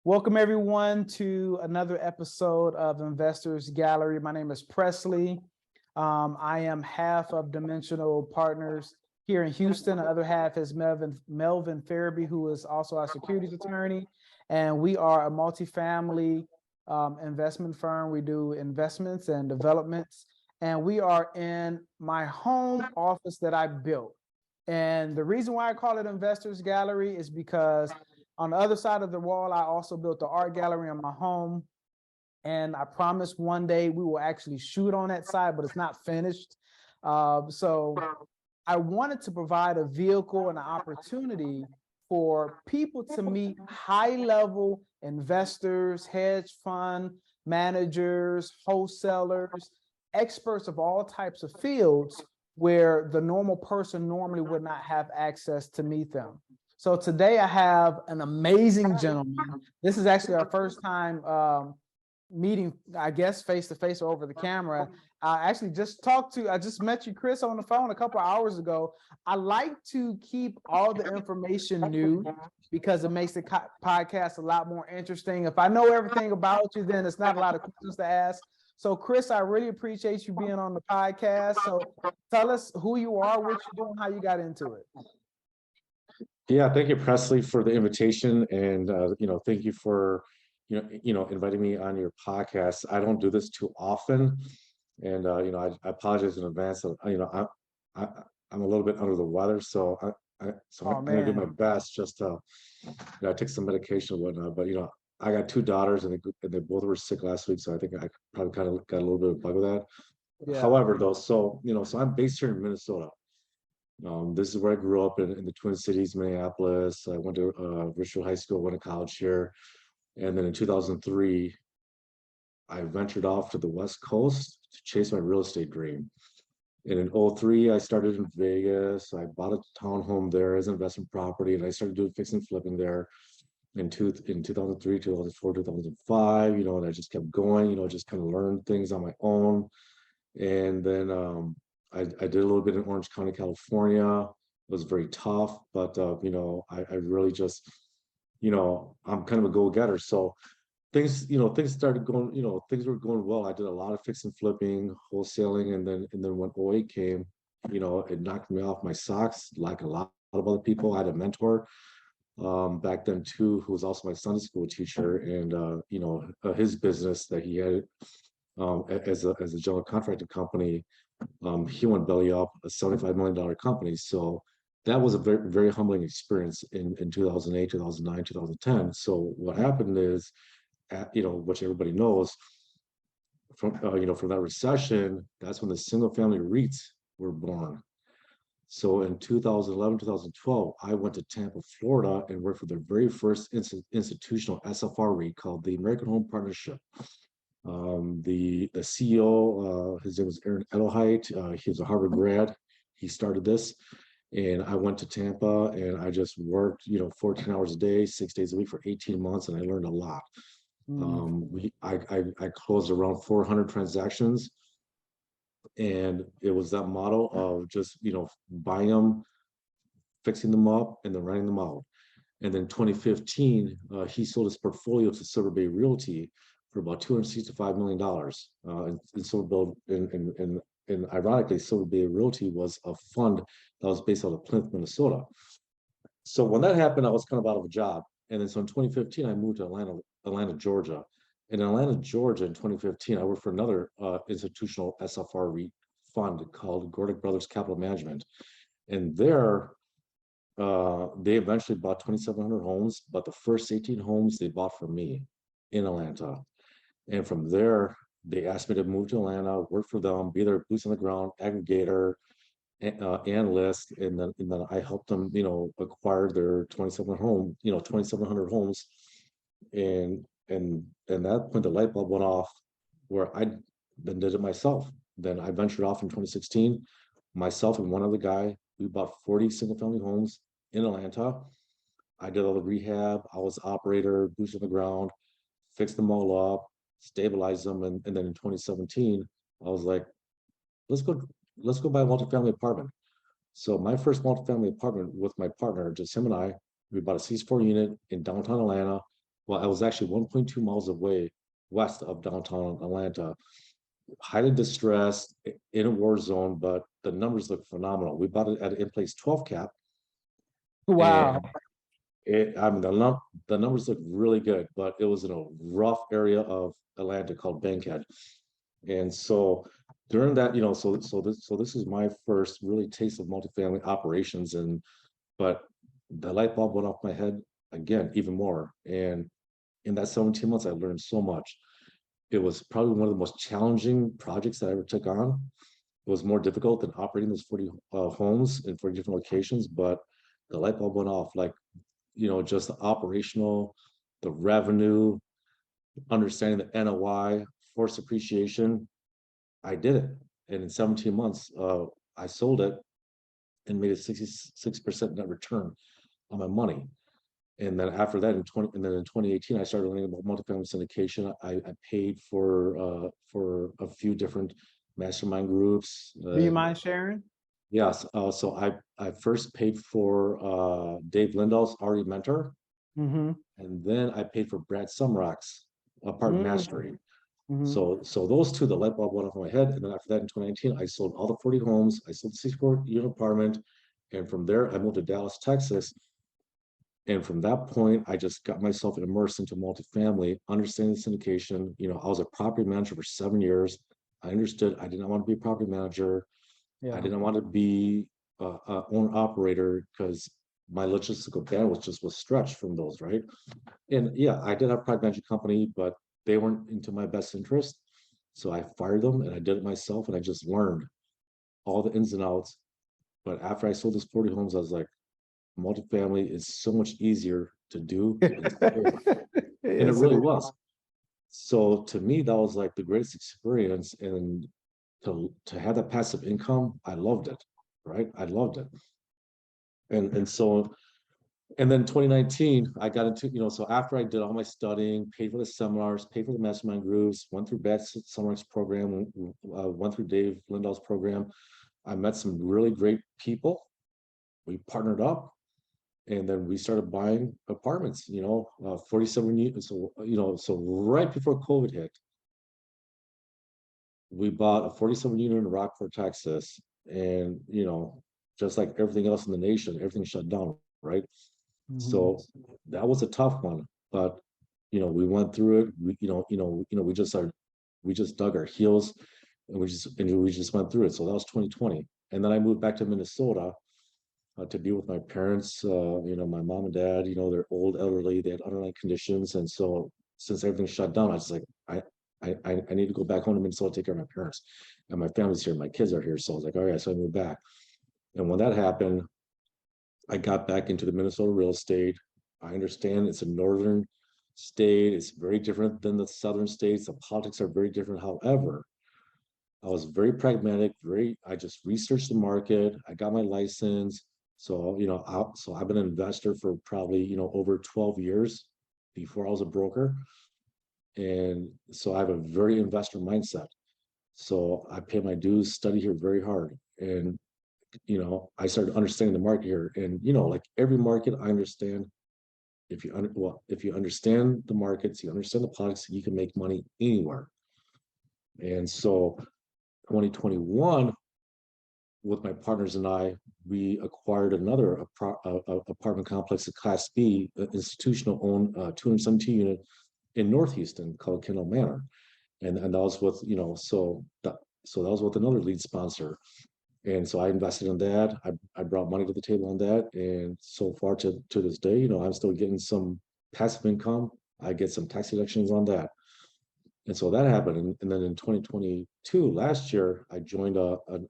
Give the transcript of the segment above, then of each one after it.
Welcome everyone to another episode of Investors Gallery. My name is Pressley. I am half of Dimensional Partners here in Houston. The other half is Melvin Farabee, who is also our securities attorney. And we are a multifamily investment firm. We do investments and developments. And we are in my home office that I built. And the reason why I call it Investors Gallery is because on the other side of the wall, I also built the art gallery in my home. And I promise one day we will actually shoot on that side, but it's not finished. So I wanted to provide a vehicle and an opportunity for people to meet high-level investors, hedge fund managers, wholesalers, experts of all types of fields where the normal person normally would not have access to meet them. So today I have an amazing gentleman. This is actually our first time meeting, I guess, face-to-face or over the camera. I actually I just met you, Chris, on the phone a couple of hours ago. I like to keep all the information new because it makes the podcast a lot more interesting. If I know everything about you, then it's not a lot of questions to ask. So Chris, I really appreciate you being on the podcast. So tell us who you are, what you're doing, how you got into it. Yeah, thank you, Pressley, for the invitation, and thank you for inviting me on your podcast. I don't do this too often, and I apologize in advance. I'm a little bit under the weather, so I'm gonna do my best. Just I take some medication and whatnot, but I got two daughters, and they both were sick last week, so I think I probably kind of got a little bit of bug with that. Yeah. However, though, so I'm based here in Minnesota. This is where I grew up in the Twin Cities, Minneapolis. I went to Richfield High School, went to college here. And then in 2003, I ventured off to the West Coast to chase my real estate dream. And in 2003, I started in Vegas. I bought a townhome there as an investment property, and I started doing fix and flipping there in 2003, 2004, 2005, and I just kept going, just kind of learned things on my own. And then I did a little bit in Orange County, California. It was very tough, but I really just, I'm kind of a go-getter. So things started going, things were going well. I did a lot of fix and flipping, wholesaling, and then when 08 came, it knocked me off my socks like a lot of other people. I had a mentor back then too, who was also my Sunday school teacher, and his business that he had as a general contracting company. He went belly up, a $75 million company. So that was a very, very humbling experience in 2008, 2009, 2010. So what happened is, which everybody knows, from that recession, that's when the single family REITs were born. So in 2011, 2012, I went to Tampa, Florida, and worked for the very first institutional SFR REIT called the American Home Partnership. The CEO, his name was Aaron Edelheit. He was a Harvard grad. He started this, and I went to Tampa, and I just worked, 14 hours a day, 6 days a week for 18 months, and I learned a lot. I closed around 400 transactions, and it was that model of just buying them, fixing them up, and then renting them out. And then 2015, he sold his portfolio to Silver Bay Realty for about $265 million. And Silver Bay, and ironically, Silver Bay Realty was a fund that was based out of Plymouth, Minnesota. So when that happened, I was kind of out of a job. And then so in 2015, I moved to Atlanta, Georgia. And in Atlanta, Georgia, in 2015, I worked for another institutional SFR REIT fund called Gordick Brothers Capital Management. And there, they eventually bought 2,700 homes, but the first 18 homes they bought from me in Atlanta. And from there, they asked me to move to Atlanta, work for them, be their boots on the ground aggregator, analyst, and then I helped them, acquire their 2,700 homes, and at that point the light bulb went off, where I then did it myself. Then I ventured off in 2016, myself and one other guy. We bought 40 single family homes in Atlanta. I did all the rehab. I was operator, boots on the ground, fixed them all up, stabilized them, and then in 2017, I was like, let's go buy a multifamily apartment. So my first multifamily apartment with my partner, just him and I, we bought a C4 unit in downtown Atlanta Well, I was actually 1.2 miles away west of downtown Atlanta, highly distressed in a war zone, but the numbers look phenomenal. We bought it at an in-place 12 cap, Wow. and I mean, the numbers look really good, but it was in a rough area of Atlanta called Bankhead. And so during that, so this is my first really taste of multifamily operations. But the light bulb went off my head again, even more. And in that 17 months, I learned so much. It was probably one of the most challenging projects that I ever took on. It was more difficult than operating those 40 homes in 40 different locations, but the light bulb went off. Like, just the operational, the revenue, understanding the NOI, forced appreciation. I did it. And in 17 months, I sold it and made a 66% net return on my money. And then after that, in 2018, I started learning about multifamily syndication. I paid for a few different mastermind groups. Do you mind sharing? Yes. So I first paid for Dave Lindahl's RE Mentor, Mm-hmm. and then I paid for Brad Sumrock's Apartment Mastery. Mm-hmm. So those two, the light bulb went off in my head. And then after that, in 2019, I sold all the 40 homes. I sold the 64-unit apartment, and from there, I moved to Dallas, Texas. And from that point, I just got myself immersed into multifamily, understanding the syndication. I was a property manager for 7 years. I understood I did not want to be a property manager. Yeah. I didn't want to be a owner operator because my logistical bandwidth just was stretched from those, right? And yeah, I did have a private management company, but they weren't into my best interest. So I fired them and I did it myself, and I just learned all the ins and outs. But after I sold those 40 homes, I was like, multifamily is so much easier to do. And it Yes, really was. So to me, that was like the greatest experience. And to have that passive income, I loved it. Right. I loved it. And then 2019, I got into, so after I did all my studying, paid for the seminars, paid for the mastermind groups, went through Brad Sumrock's program, went through Dave Lindahl's program, I met some really great people. We partnered up, and then we started buying apartments, 47 units. So right before COVID hit, we bought a 47 unit in Rockford, Texas. And, just like everything else in the nation, everything shut down, right? So that was a tough one, but we went through it. We just dug our heels, and we just went through it. So that was 2020, and then I moved back to Minnesota to be with my parents. My mom and dad. They're old, elderly. They had underlying conditions, and so since everything shut down, I was like, I need to go back home to Minnesota to take care of my parents, and my family's here, my kids are here. So I was like, all right, so I moved back, and when that happened, I got back into the Minnesota real estate. I understand it's a northern state. It's very different than the southern states. The politics are very different. However, I was very pragmatic. I just researched the market. I got my license. So, so I've been an investor for probably, over 12 years before I was a broker. And so I have a very investor mindset. So I pay my dues, study here very hard. And I started understanding the market here, and like every market, I understand. If you understand the markets, you understand the products, you can make money anywhere. And so, 2021, with my partners and I, we acquired another apartment complex, a Class B, institutional owned 217 unit in North Houston called Kendall Manor, and that was with that was with another lead sponsor. And so I invested in that. I brought money to the table on that. And so far to this day, I'm still getting some passive income. I get some tax deductions on that. And so that happened. And then in 2022, last year, I joined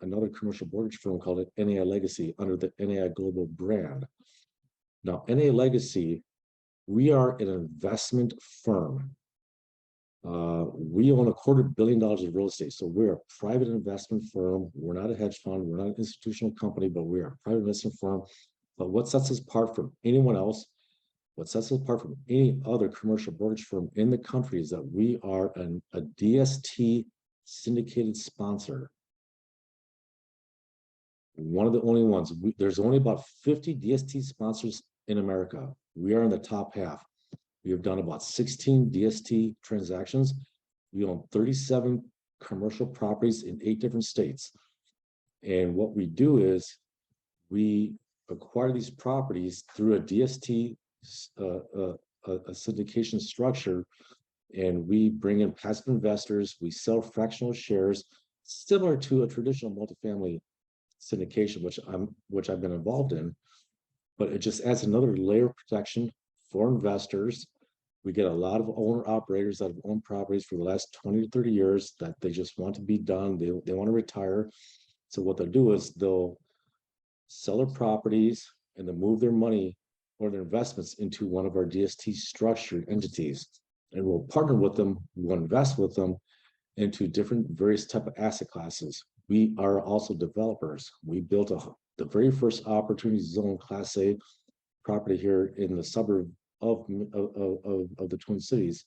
another commercial mortgage firm called NAI Legacy under the NAI Global brand. Now, NAI Legacy, we are an investment firm. We own $250 million of real estate. So we're a private investment firm. We're not a hedge fund. We're not an institutional company, but we are a private investment firm. But what sets us apart from anyone else, what sets us apart from any other commercial mortgage firm in the country, is that we are a DST syndicated sponsor. One of the only ones. There's only about 50 DST sponsors in America. We are in the top half. We have done about 16 DST transactions. We own 37 commercial properties in 8 different states. And what we do is we acquire these properties through a DST, a syndication structure, and we bring in passive investors. We sell fractional shares, similar to a traditional multifamily syndication, which I've been involved in, but it just adds another layer of protection for investors. We get a lot of owner operators that have owned properties for the last 20 to 30 years that they just want to be done. They want to retire. So what they'll do is they'll sell their properties and then move their money or their investments into one of our DST structured entities. And we'll partner with them, we'll invest with them into different various type of asset classes. We are also developers. We built the very first opportunity zone Class A property here in the suburb of the Twin Cities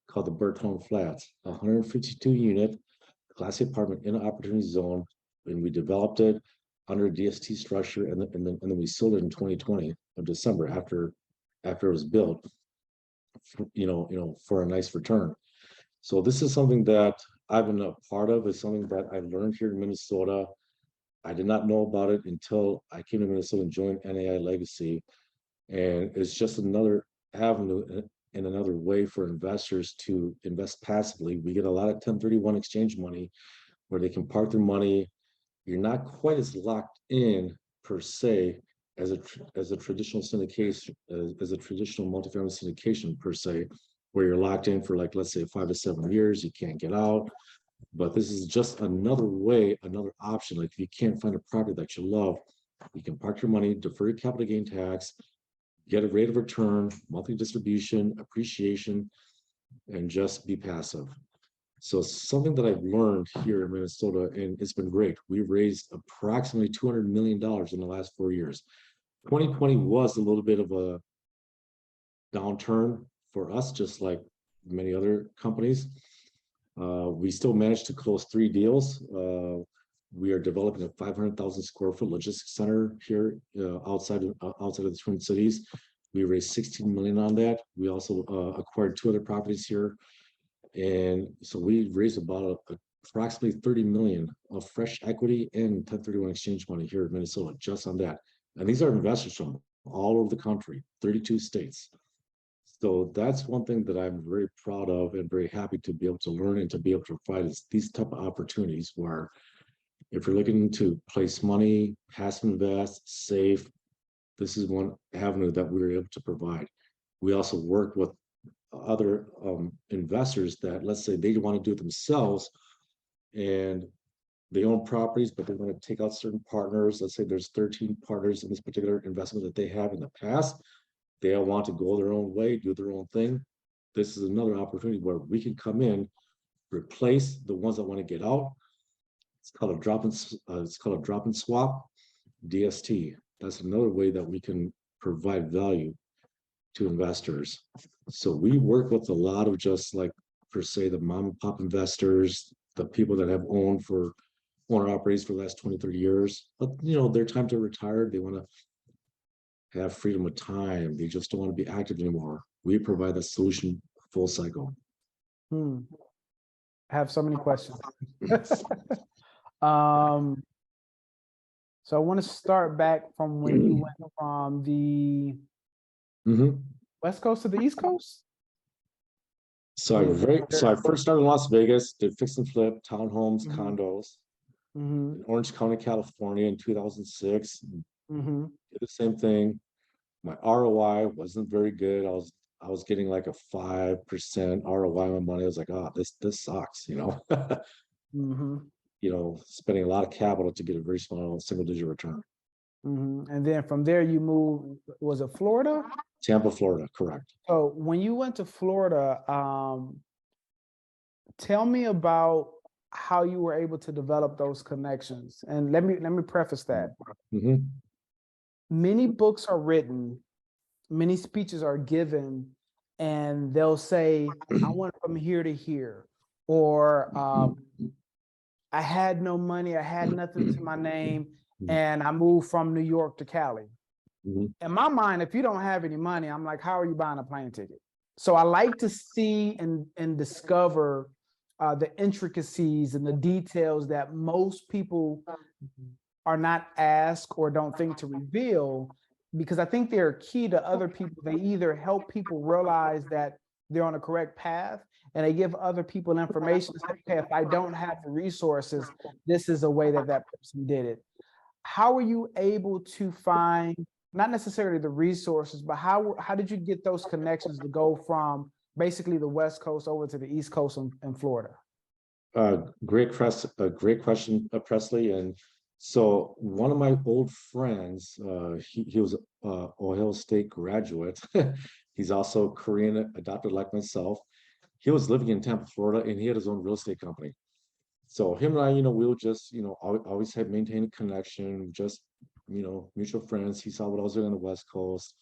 called the Bertone Flats, 152 unit Class A apartment in an opportunity zone. And we developed it under a DST structure, and then we sold it in 2020 of December after it was built, for a nice return. So this is something that I've been a part of. It's something that I learned here in Minnesota. I did not know about it until I came to Minnesota and joined NAI Legacy. And it's just another avenue and another way for investors to invest passively. We get a lot of 1031 exchange money where they can park their money. You're not quite as locked in per se as a traditional syndication, as a traditional multifamily syndication per se, where you're locked in for, like, let's say 5 to 7 years, you can't get out. But this is just another way, another option. Like, if you can't find a property that you love, you can park your money, defer your capital gain tax, get a rate of return, monthly distribution, appreciation, and just be passive. So something that I've learned here in Minnesota, and it's been great. We've raised approximately $200 million in the last 4 years. 2020 was a little bit of a downturn for us, just like many other companies. We still managed to close 3 deals. We are developing a 500,000 square foot logistics center here outside of the Twin Cities. We raised $16 million on that. We also acquired 2 other properties here. And so we raised about approximately 30 million of fresh equity and 1031 exchange money here in Minnesota, just on that. And these are investors from all over the country, 32 states. So that's one thing that I'm very proud of and very happy to be able to learn and to be able to provide is these type of opportunities where if you're looking to place money, passive invest, save, this is one avenue that we were able to provide. We also work with other investors that, let's say, they want to do it themselves and they own properties, but they want to take out certain partners. Let's say there's 13 partners in this particular investment that they have in the past. They all want to go their own way, do their own thing. This is another opportunity where we can come in, replace the ones that want to get out. It's called a drop and swap, DST. That's another way that we can provide value to investors. So we work with a lot of just like, per se, the mom and pop investors, the people that have owned for owner operators for the last 20, 30 years, but their time to retire, they want to have freedom of time. They just don't want to be active anymore. We provide the solution full cycle. I have so many questions. So I want to start back from when you went from the West Coast to the East Coast. So I first started in Las Vegas, did fix and flip, townhomes, condos, in Orange County, California in 2006. Did the same thing. My ROI wasn't very good. I was getting like a 5% ROI on my money. I was like, oh, this sucks, spending a lot of capital to get a very small single-digit return. And then from there you moved, was it Florida? Tampa, Florida, correct. So when you went to Florida, tell me about how you were able to develop those connections. And let me preface that. Many books are written, many speeches are given, and they'll say, I went from here to here, or I had no money, I had nothing to my name, and I moved from New York to Cali. In my mind, if you don't have any money, I'm like, how are you buying a plane ticket? So I like to see and discover the intricacies and the details that most people are not asked or don't think to reveal, because I think they're key to other people. They either help people realize that they're on a correct path, and they give other people information to say, okay, if I don't have the resources, this is a way that that person did it. How were you able to find not necessarily the resources, but how did you get those connections to go from basically the West Coast over to the East Coast in Florida? Great question, Presley. And so one of my old friends, he was Ohio State graduate. He's also Korean adopted like myself. He was living in Tampa, Florida, and he had his own real estate company. So him and I, we would just, always had maintained a connection, just, mutual friends. He saw what I was doing on the West Coast,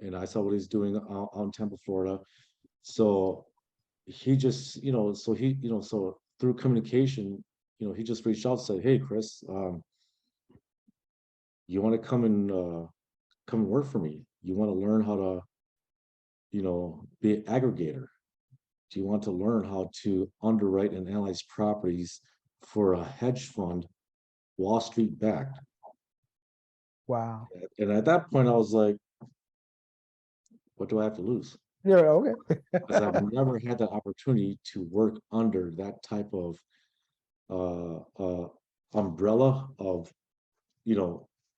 and I saw what he's doing out in Tampa, Florida. So he just, so through communication, he just reached out and said, "Hey, Chris, you want to come and work for me? You want to learn how to, be an aggregator? Do you want to learn how to underwrite and analyze properties for a hedge fund, Wall Street backed?" Wow. And at that point, I was like, "What do I have to lose?" Yeah, okay. Because I've never had that opportunity to work under that type of umbrella of,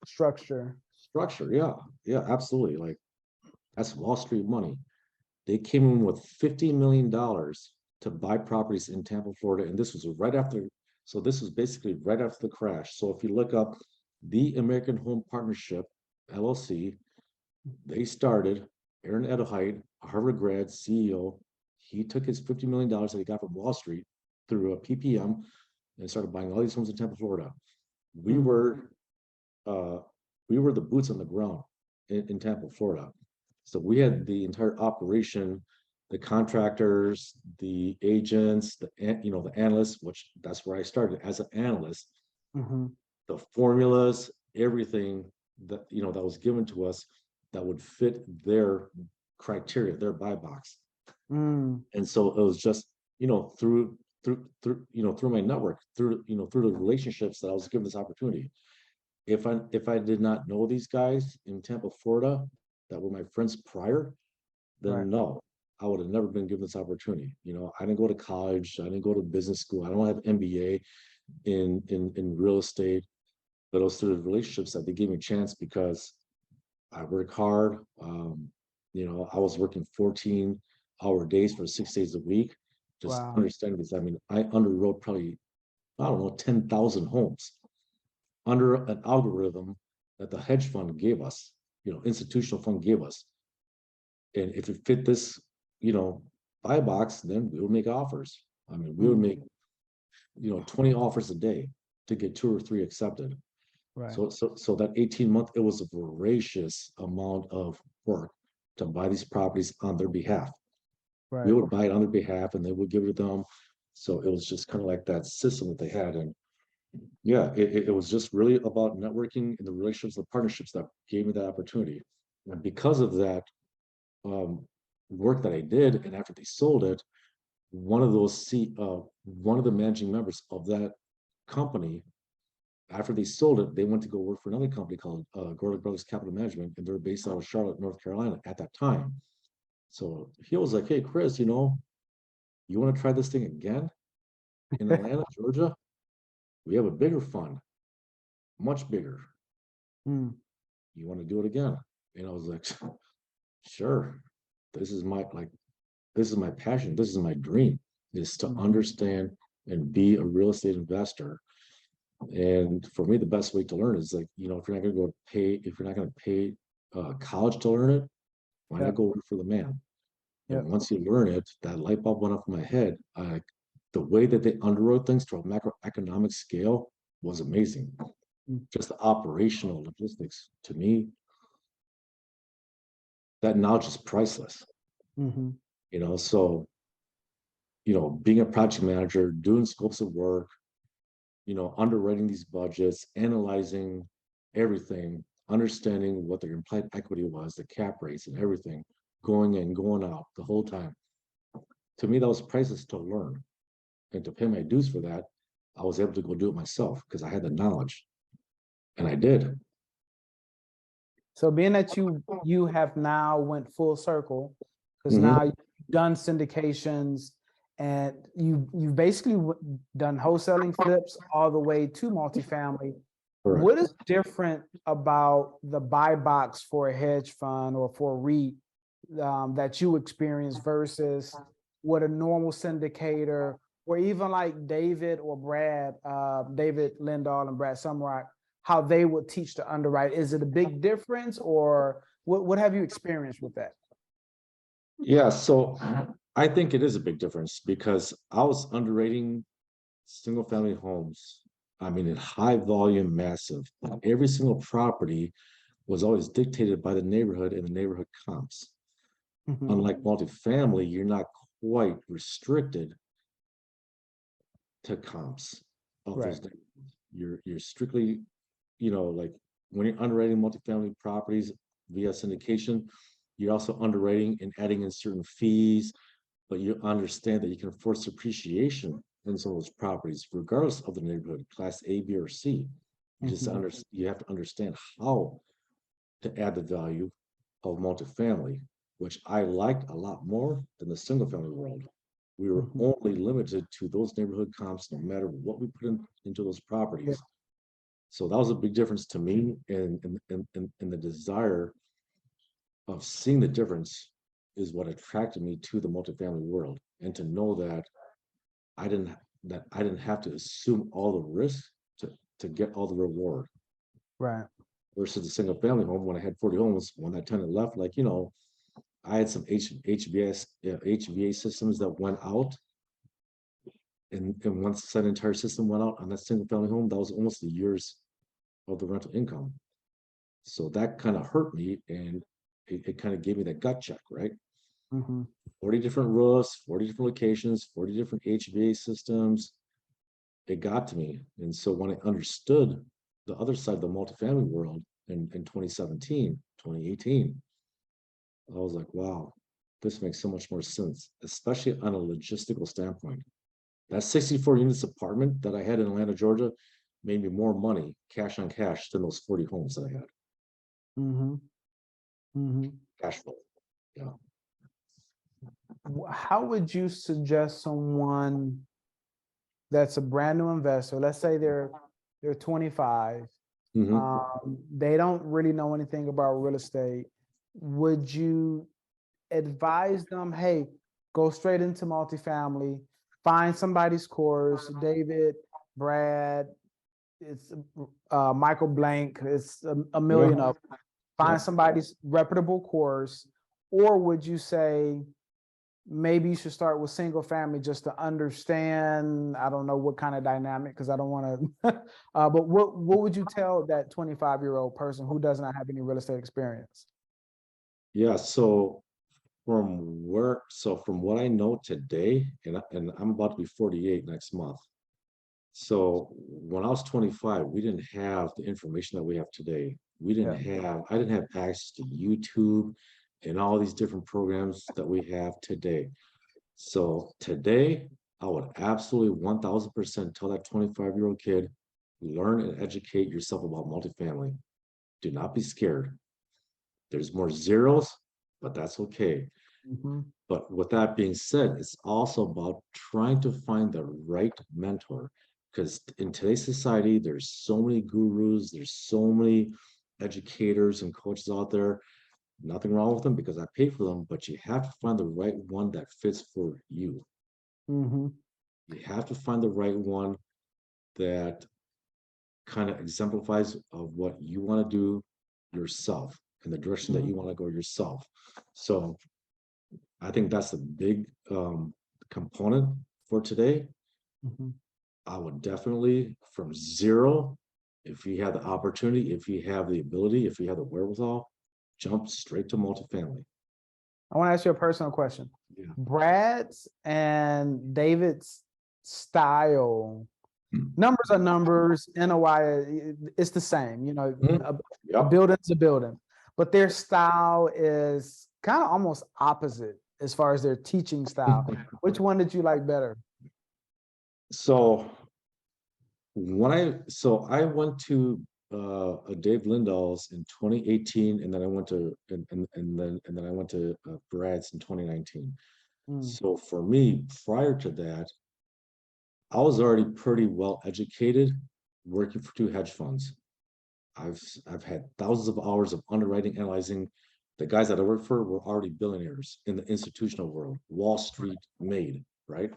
Structure. structure. Yeah, yeah, absolutely. Like, that's Wall Street money. They came in with $50 million to buy properties in Tampa, Florida, and this was right after. So this was basically right after the crash. So if you look up the American Home Partnership LLC, they started. Aaron Edelheit, a Harvard grad CEO, he took his $50 million that he got from Wall Street through a PPM and started buying all these homes in Tampa, Florida. We Mm. were the boots on the ground in Tampa, Florida. So we had the entire operation, the contractors, the agents, the analysts, which that's where I started as an analyst. Mhm. The formulas, everything that that was given to us that would fit their criteria, their buy box. Mm. And so it was just through my network, through the relationships that I was given this opportunity. If I did not know these guys in Tampa, Florida, that were my friends prior, then Right. no, I would have never been given this opportunity. I didn't go to college, I didn't go to business school, I don't have MBA in real estate, but it was through the relationships that they gave me a chance because I work hard. I was working 14-hour days for 6 days a week. Just Wow. understanding this. I mean, I underwrote probably, I don't know, 10,000 homes under an algorithm that the hedge fund gave us, institutional fund gave us. And if it fit this, buy box, then we would make offers. I mean, we would Mm. make, 20 offers a day to get 2 or 3 accepted. Right. So that 18-month, it was a voracious amount of work to buy these properties on their behalf. We Right. would buy it on their behalf and they would give it to them. So it was just kind of like that system that they had. And yeah, it was just really about networking and the relationships, the partnerships that gave me that opportunity. And because of that work that I did, and after they sold it, one of the managing members of that company, after they sold it, they went to go work for another company called Gorlick Brothers Capital Management, and they're based out of Charlotte, North Carolina at that time. So he was like, "Hey, Chris, you want to try this thing again in Atlanta, Georgia? We have a bigger fund, much bigger. Mm. You want to do it again?" And I was like, "Sure. This is this is my passion. This is my dream, is to Mhm. understand and be a real estate investor." And for me, the best way to learn is like, if you're not going to pay college to learn it, why not Yep. go work for the man? And Yep. once you learn it, that light bulb went off in my head. The way that they underwrote things to a macroeconomic scale was amazing. Mm. Just the operational logistics, to me, that knowledge is priceless. Mhm. So, being a project manager, doing scopes of work, underwriting these budgets, analyzing everything, understanding what their implied equity was, the cap rates and everything. going in, going out the whole time. To me, that was priceless to learn. And to pay my dues for that, I was able to go do it myself because I had the knowledge. And I did. So being that you have now went full circle, because Mhm. now you've done syndications and you've basically done wholesaling flips all the way to multifamily. Correct. What is different about the buy box for a hedge fund or for a REIT that you experience versus what a normal syndicator or even like David or Brad, David Lindahl and Brad Sumrock, how they would teach the underwrite? Is it a big difference, or what have you experienced with that? Yeah, so I think it is a big difference because I was underwriting single family homes. I mean, in high volume, massive. Every single property was always dictated by the neighborhood and the neighborhood comps. Mhm. Unlike multifamily, you're not quite restricted to comps of Right. those neighborhoods. You're strictly, like when you're underwriting multifamily properties via syndication, you're also underwriting and adding in certain fees, but you understand that you can force appreciation in some of those properties, regardless of the neighborhood, class A, B, or C. You have to understand how to add the value of multifamily, which I liked a lot more than the single family world. We were Mhm. only limited to those neighborhood comps, no matter what we put into those Yeah. properties. So that was a big difference to me, and the desire of seeing the difference is what attracted me to the multifamily world, and to know that I didn't I didn't have to assume all the risk to get all the reward. Right. Versus a single family home, when I had 40 homes, when that tenant left, I had some HVA systems that went out, and once that entire system went out on that single family home, that was almost the years of the rental income. So that kind of hurt me, and it kind of gave me that gut check, right? Mm-hmm. 40 different roofs, 40 different locations, 40 different HVA systems. It got to me. And so when I understood the other side of the multifamily world in 2017, 2018, I was like, wow, this makes so much more sense, especially on a logistical standpoint. That 64 units apartment that I had in Atlanta, Georgia, made me more money, cash on cash, than those 40 homes that I had. Mm-hmm. Mm-hmm. Cash flow. Yeah. How would you suggest someone that's a brand new investor, let's say they're 25, Mhm. they don't really know anything about real estate, would you advise them, hey, go straight into multifamily, find somebody's course, David, Brad, it's Michael Blank, it's a Yeah. million of them. Find Yeah. somebody's reputable course, or would you say maybe you should start with single family just to understand, I don't know what kind of dynamic, because I don't want to, but what would you tell that 25-year-old person who does not have any real estate experience? Yeah. So from what I know today, and I'm about to be 48 next month. So when I was 25, we didn't have the information that we have today. Yeah. I didn't have access to YouTube and all these different programs that we have today. So today, I would absolutely 1000% tell that 25-year-old kid, learn and educate yourself about multifamily. Do not be scared. There's more zeros, but that's okay. Mm-hmm. But with that being said, it's also about trying to find the right mentor. Because in today's society, there's so many gurus, there's so many educators and coaches out there. Nothing wrong with them because I pay for them, but you have to find the right one that fits for you. Mm-hmm. You have to find the right one that kind of exemplifies of what you want to do yourself and the direction that Mm-hmm. you want to go yourself. So I think that's the big component for today. Mm-hmm. I would definitely from zero, if you have the opportunity, if you have the ability, if you have the wherewithal, jump straight to multifamily. I want to ask you a personal question. Yeah. Brad's and David's style, numbers are numbers, NOI, it's the same, Mhm. a Yep. building's a building, but their style is kind of almost opposite as far as their teaching style. Which one did you like better? So I went to Dave Lindahl's in 2018, and then I went to and then I went to Brad's in 2019. Mm, So for me, prior to that, I was already pretty well educated working for two hedge funds. I've had thousands of hours of underwriting, analyzing. The guys that I work for were already billionaires in the institutional world, Wall Street made, right?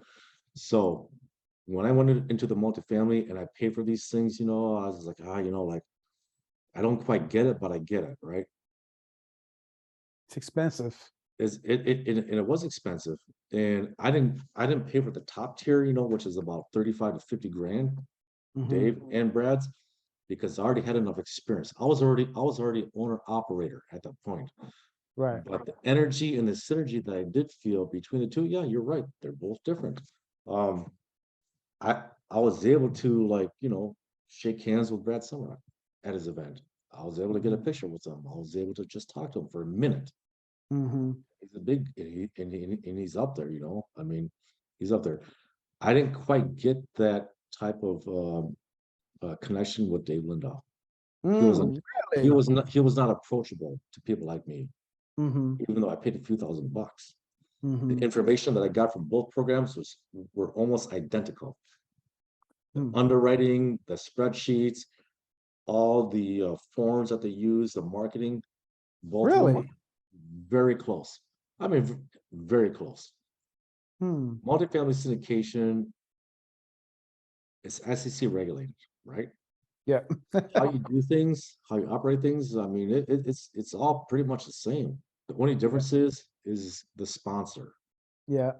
So when I went into the multifamily and I paid for these things, I was like, like I don't quite get it, but I get it, right? it's expensive. And it was expensive, and I didn't pay for the top tier, which is about 35 to 50 grand, Mhm. Dave and Brad's, because I already had enough experience. I was already owner operator at that point. Right. But the energy and the synergy that I did feel between the two, yeah, you're right. They're both different. Um, I was able to, like, shake hands with Brad Summer at his event. I was able to get a picture with him. I was able to just talk to him for a minute. Mm-hmm. He's a big, and he's up there, I mean, he's up there. I didn't quite get that type of connection with Dave Lindahl. He wasn't, he Really? was not approachable to people like me, Mm-hmm. even though I paid a few $1,000s. The Mm-hmm. information that I got from both programs were almost identical. The Mm. underwriting, the spreadsheets, all the forms that they use, the marketing, both of them are Really? very close. I mean, very close. Hmm. Multifamily syndication is SEC regulated, right? Yeah. How you do things, how you operate things. I mean, it's all pretty much the same. The only difference is the sponsor. Yeah.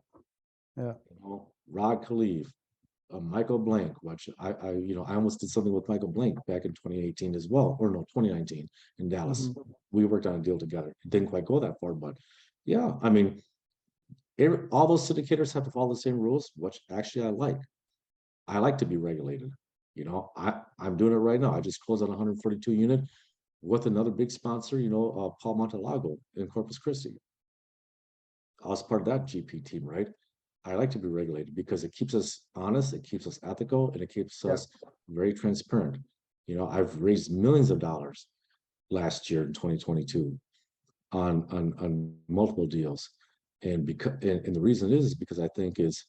Yeah. Rod Khleif, Michael Blank, which I almost did something with Michael Blank back in 2018 as well, or no, 2019 in Dallas. Mm-hmm. We worked on a deal together. It didn't quite go that far, but yeah, I mean, all those syndicators have to follow the same rules, which actually I like. I like to be regulated. I'm doing it right now. I just closed on 142 unit with another big sponsor, Paul Montalago in Corpus Christi. I was part of that GP team, right? I like to be regulated because it keeps us honest, it keeps us ethical, and it keeps Yeah. us very transparent. I've raised millions of dollars last year in 2022 on multiple deals. And the reason is because I think is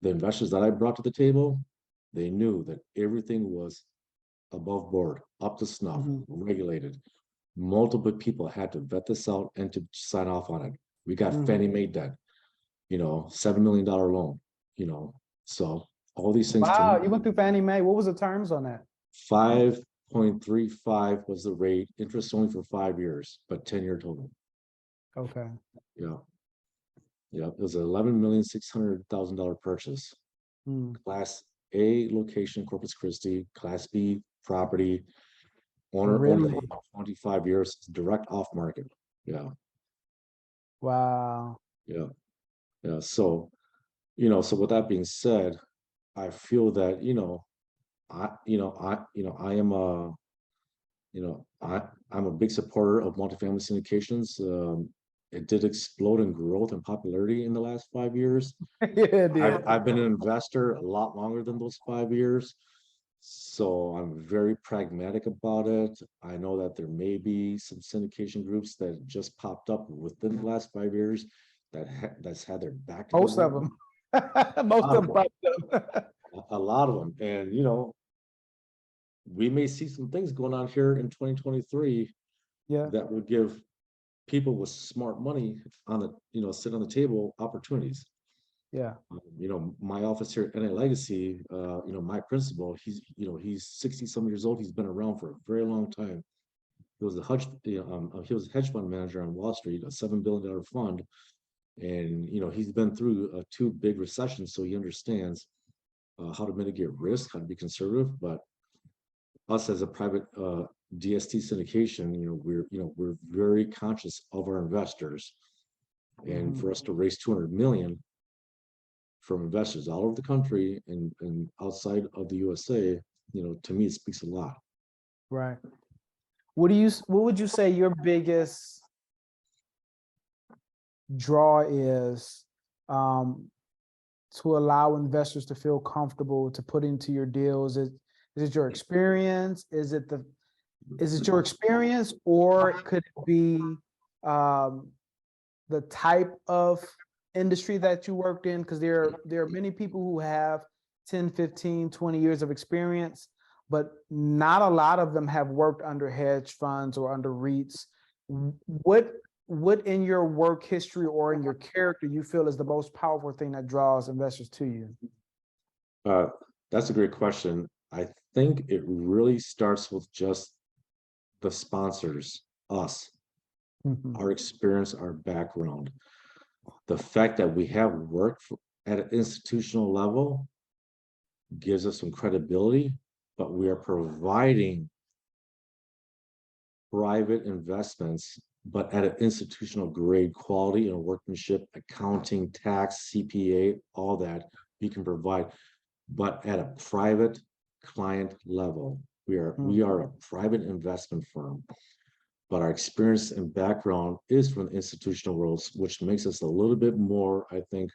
the investors that I brought to the table, they knew that everything was above board, up to snuff, Mm-hmm. regulated. Multiple people had to vet this out and to sign off on it. We got Mm-hmm. Fannie Mae debt, $7 million loan, so all these things to Wow, me, you went through Fannie Mae. What was the terms on that? 5.35 was the rate, interest only for 5 years, but 10-year total. Okay. Yeah. Yeah, it was an $11,600,000 purchase. Mm. Class A location, Corpus Christi, Class B property, owner owned Really? for about 25 years, direct off market. Yeah, Wow. yeah, yeah. So, so with that being said, I feel that, I am a, I'm a big supporter of multifamily syndications. It did explode in growth and popularity in the last 5 years. Yeah, it did. I've been an investor a lot longer than those 5 years. So I'm very pragmatic about it. I know that there may be some syndication groups that just popped up within the last 5 years that's had their back to the Most of wall. them. A Most lot of of them them. popped up. A lot of them. And we may see some things going on here in 2023 Yeah. that would give people with smart money on the, sit on the table opportunities. Yeah. My office here at NA Legacy, my principal, he's 60 some years old. He's been around for a very long time. He was he was a hedge fund manager on Wall Street, a $7 billion fund. And, he's been through two big recessions. So he understands how to mitigate risk, how to be conservative. But us as a private DST syndication, we're very conscious of our investors. And Mhm. for us to raise 200 million from investors all over the country and outside of the USA, to me, it speaks a lot. Right. What would you say your biggest draw is to allow investors to feel comfortable to put into your deals? Is it your experience? Is it your experience, or could it be the type of industry that you worked in? Because there are many people who have 10, 15, 20 years of experience, but not a lot of them have worked under hedge funds or under REITs. What in your work history or in your character you feel is the most powerful thing that draws investors to you? That's a great question. I think it really starts with just the sponsors, us, our experience, our background. The fact that we have worked at an institutional level gives us some credibility, but we are providing private investments, but at an institutional grade quality and workmanship, accounting, tax, CPA, all that we can provide, but at a private client level. We are a private investment firm, but our experience and background is from the institutional world, which makes us a little bit more, I think,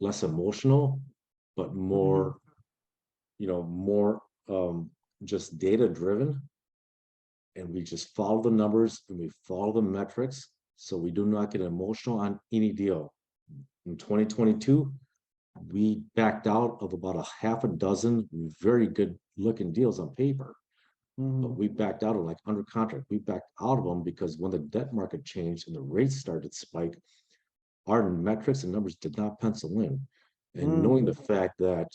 less emotional, but more, more just data driven. And we just follow the numbers and we follow the metrics. So we do not get emotional on any deal. In 2022, we backed out of about a half a dozen very good looking deals on paper. But we backed out of, like, under contract. We backed out of them because when the debt market changed and the rates started to spike, our metrics and numbers did not pencil in. And knowing the fact that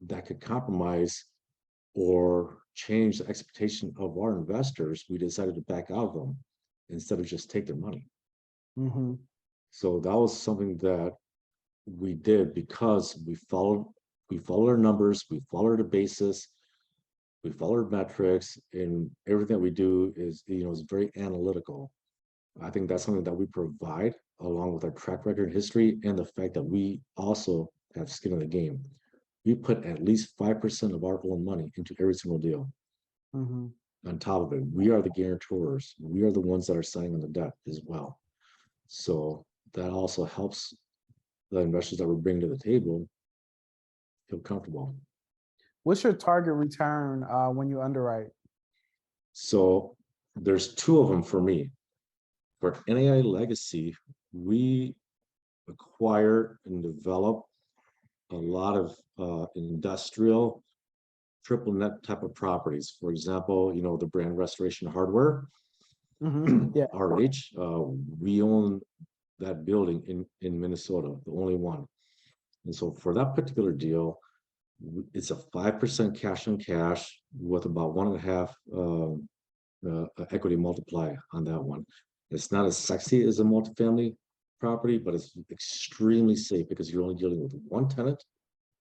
that could compromise or change the expectation of our investors, we decided to back out of them instead of just take their money. So that was something that we did because we followed our numbers, we followed the basis, we followed metrics, and everything that we do is, is very analytical. I think that's something that we provide along with our track record history and the fact that we also have skin in the game. We put at least 5% of our own money into every single deal. On top of it, we are the guarantors. We are the ones that are signing on the debt as well. So that also helps the investors that we're bringing to the table feel comfortable. What's your target return when you underwrite? So there's two of them for me. For NAI Legacy, we acquire and develop a lot of industrial triple net type of properties. For example, the brand Restoration Hardware, Yeah. RH, we own that building in Minnesota, the only one. And so for that particular deal, it's a 5% cash on cash with about 1.5 equity multiply on that one. It's not as sexy as a multifamily property, but it's extremely safe because you're only dealing with one tenant,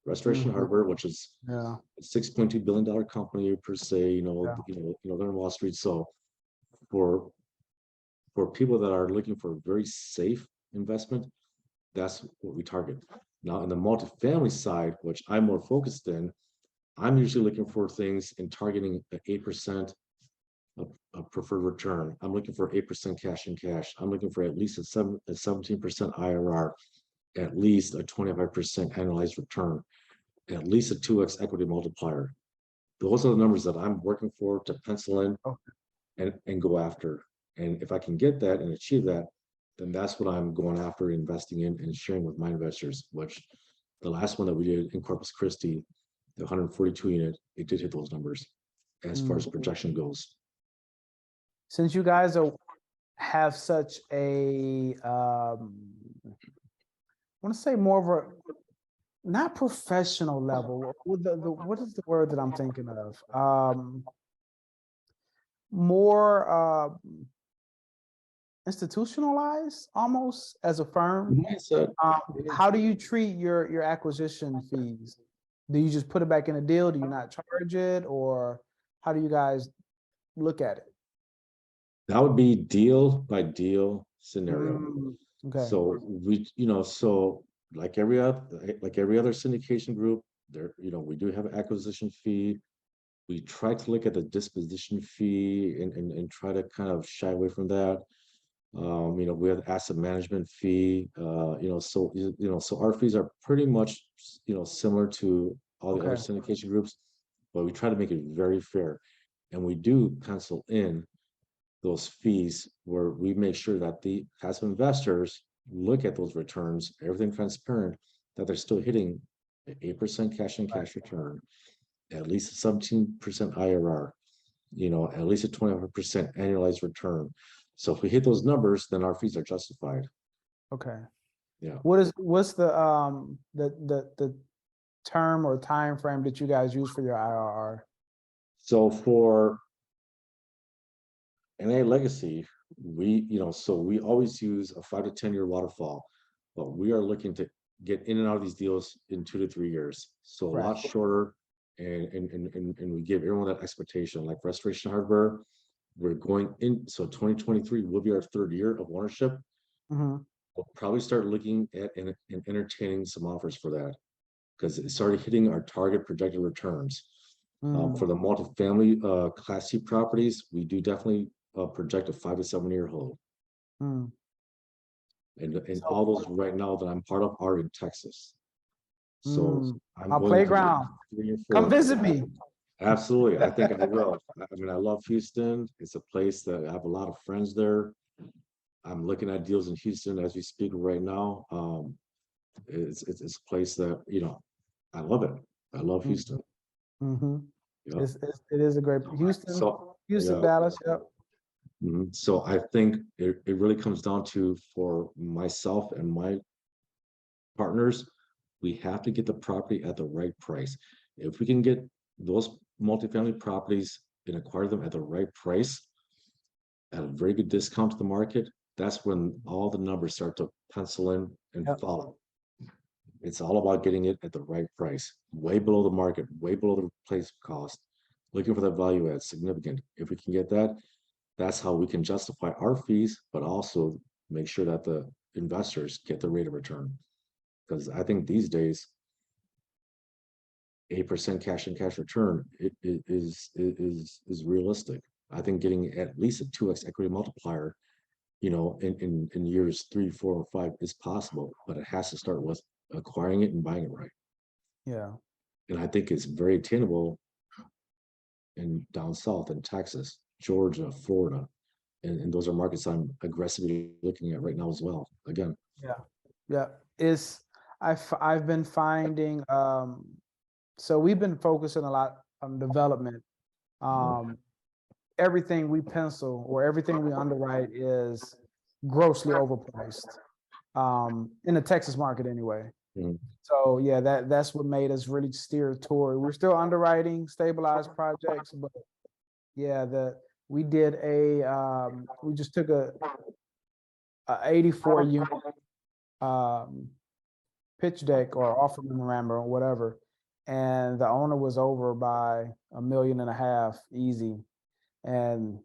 Restoration Hardware, which is a $6.2 billion company per se. They're in Wall Street. So for people that are looking for a very safe investment, that's what we target. Now, in the multifamily side, which I'm more focused in, I'm usually looking for things in targeting an 8% of preferred return. I'm looking for 8% cash in cash. I'm looking for at least a 17% IRR, at least a 25% annualized return, at least a 2x equity multiplier. Those are the numbers that I'm working for to pencil in and go after. And if I can get that and achieve that, then that's what I'm going after, investing in and sharing with my investors, which the last one that we did in Corpus Christi, the 142 unit, it did hit those numbers as far as projection goes. Since you guys have such a, I want to say more of a, not professional level, what is the word that I'm thinking of? More institutionalized almost as a firm. How do you treat your acquisition fees? Do you just put it back in a deal? Do you not charge it? Or how do you guys look at it? That would be deal by deal scenario. Okay. So we, so like every other syndication group, there, we do have an acquisition fee. We try to look at the disposition fee and try to kind of shy away from that. We have asset management fee, so our fees are pretty much, similar to all the other Okay, syndication groups, but we try to make it very fair. And we do pencil in those fees where we make sure that the passive investors look at those returns, everything transparent, that they're still hitting an 8% cash and right. cash return, at least a 17% IRR, at least a 25% annualized return. So if we hit those numbers, then our fees are justified. Okay. Yeah. What's the term or time frame that you guys use for your IRR? So for NA legacy, so we always use a 5 to 10 year waterfall, but we are looking to get in and out of these deals in 2 to 3 years. So a Right. lot shorter, and we give everyone that expectation. Like Restoration Hardware, we're going in. So 2023 will be our 3rd year of ownership. Mhm. We'll probably start looking at and entertaining some offers for that because it's already hitting our target projected returns. Mm, For the multifamily Class C properties, we do definitely project a 5 to 7 year hold. mm. And So, all those right now that I'm part of are in Texas. So I'm my going to playground. 3 or Come 4. visit me. Absolutely. I think I will. I mean, I love Houston. It's a place that I have a lot of friends there. I'm looking at deals in Houston as we speak right now. It's a place that, I love it. I love Houston. Mm-hmm. Yeah. It is a great Houston, So, Houston, yeah. Dallas. Yep. So I think it really comes down to, for myself and my partners, we have to get the property at the right price. If we can get those multifamily properties and acquire them at the right price, at a very good discount to the market, that's when all the numbers start to pencil in and Yep. follow. It's all about getting it at the right price, way below the market, way below the replacement cost, looking for that value add significant. If we can get that, that's how we can justify our fees, but also make sure that the investors get the rate of return. Because I think these days, 8% cash and cash return is realistic. I think getting at least a 2x equity multiplier, in years 3, 4, or 5 is possible, but it has to start with acquiring it and buying it right. Yeah. And I think it's very attainable in down south in Texas, Georgia, Florida, and those are markets I'm aggressively looking at right now as well. Again, Yeah. Yeah. I've been finding so we've been focusing a lot on development. Everything we pencil or everything we underwrite is grossly overpriced. In the Texas market anyway. Mhm. So yeah, that's what made us really steer toward. We're still underwriting stabilized projects, but yeah, we did we just took a 84 unit pitch deck or offer memorandum or whatever, and the owner was over by $1.5 million easy. And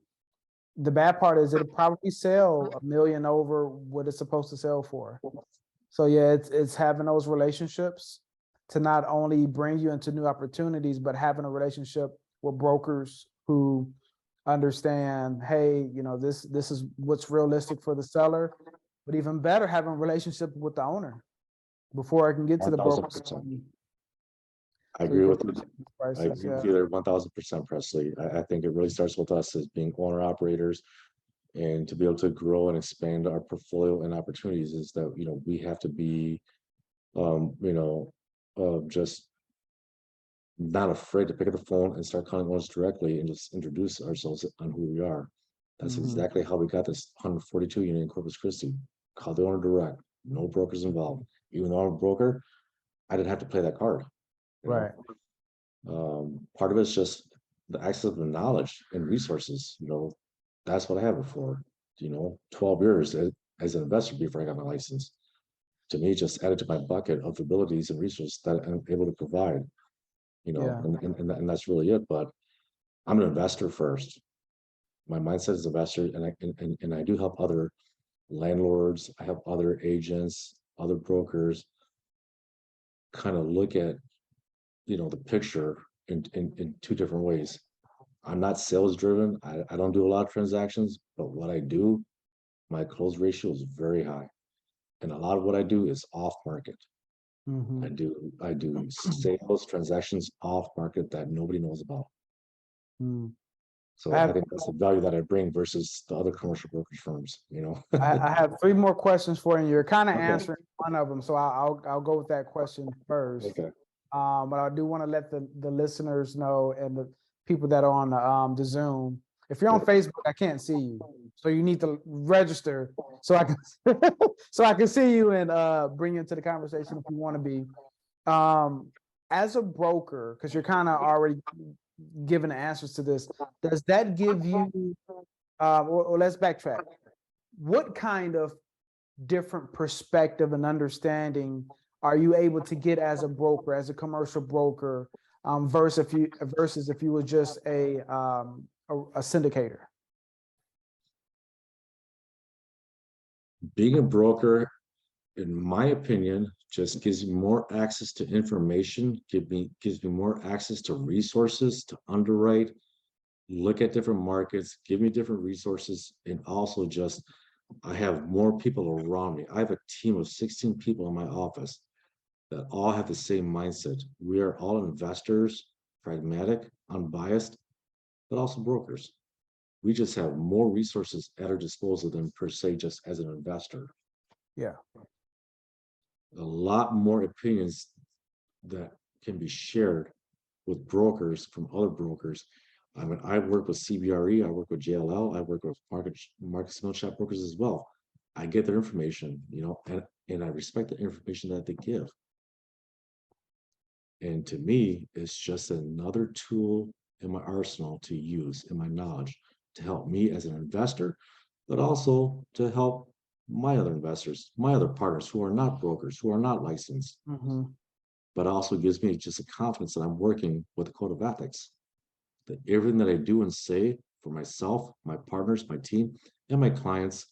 the bad part is it'll probably sell $1 million over what it's supposed to sell for. So yeah, it's having those relationships to not only bring you into new opportunities, but having a relationship with brokers who understand, hey, this is what's realistic for the seller, but even better, having a relationship with the owner before I can get to the broker. 1000%. I So you agree can with you. I prices, agree yeah. with you there 1000%, Presley. I think it really starts with us as being owner operators, and to be able to grow and expand our portfolio and opportunities is that, we have to be, just not afraid to pick up the phone and start calling owners directly and just introduce ourselves on who we are. That's exactly how we got this 142 unit in Corpus Christi. Call the owner direct, no brokers involved. Even though I'm a broker, I didn't have to play that card. Right. Part of it's just the access of the knowledge and resources. That's what I had before. 12 years as an investor before I got my license. To me, just added to my bucket of abilities and resources that I'm able to provide. Yeah. And that's really it. But I'm an investor first. My mindset is investor, and I do help other landlords. I have other agents, other brokers kind of look at the picture in 2 different ways. I'm not sales driven. I don't do a lot of transactions, but what I do my close ratio is very high. And a lot of what I do is off market. Mhm. I do sales transactions off market that nobody knows about. Mm. I So I have think that's the value that I bring versus the other commercial brokerage firms, you know? I have three more questions for you. You're kind of Okay, answering one of them, so I'll go with that question first. okay. But I do want to let the listeners know and the people that are on the Zoom. If you're on Yep. Facebook, I can't see you, so you need to register so I can so I can see you and bring you into the conversation if you want to be. As a broker, because you're kind of already giving the answers to this, does that give you? Or let's backtrack. What kind of different perspective and understanding are you able to get as a broker, as a commercial broker, versus if you were just a syndicator? Being a broker, in my opinion, just gives me more access to information, gives me more access to resources to underwrite, look at different markets, give me different resources, and also just I have more people around me. I have a team of 16 people in my office that all have the same mindset. We are all investors, pragmatic, unbiased, but also brokers. We just have more resources at our disposal than per se just as an investor. Yeah. A lot more opinions that can be shared with brokers from other brokers. I mean, I work with CBRE, I work with JLL, I work with market small shop brokers as well. I get their information, you know, and I respect the information that they give. And to me, it's just another tool in my arsenal to use in my knowledge to help me as an investor, but also to help my other investors, my other partners who are not brokers, who are not licensed, Mm-hmm. but also gives me just a confidence that I'm working with a code of ethics, that everything that I do and say for myself, my partners, my team, and my clients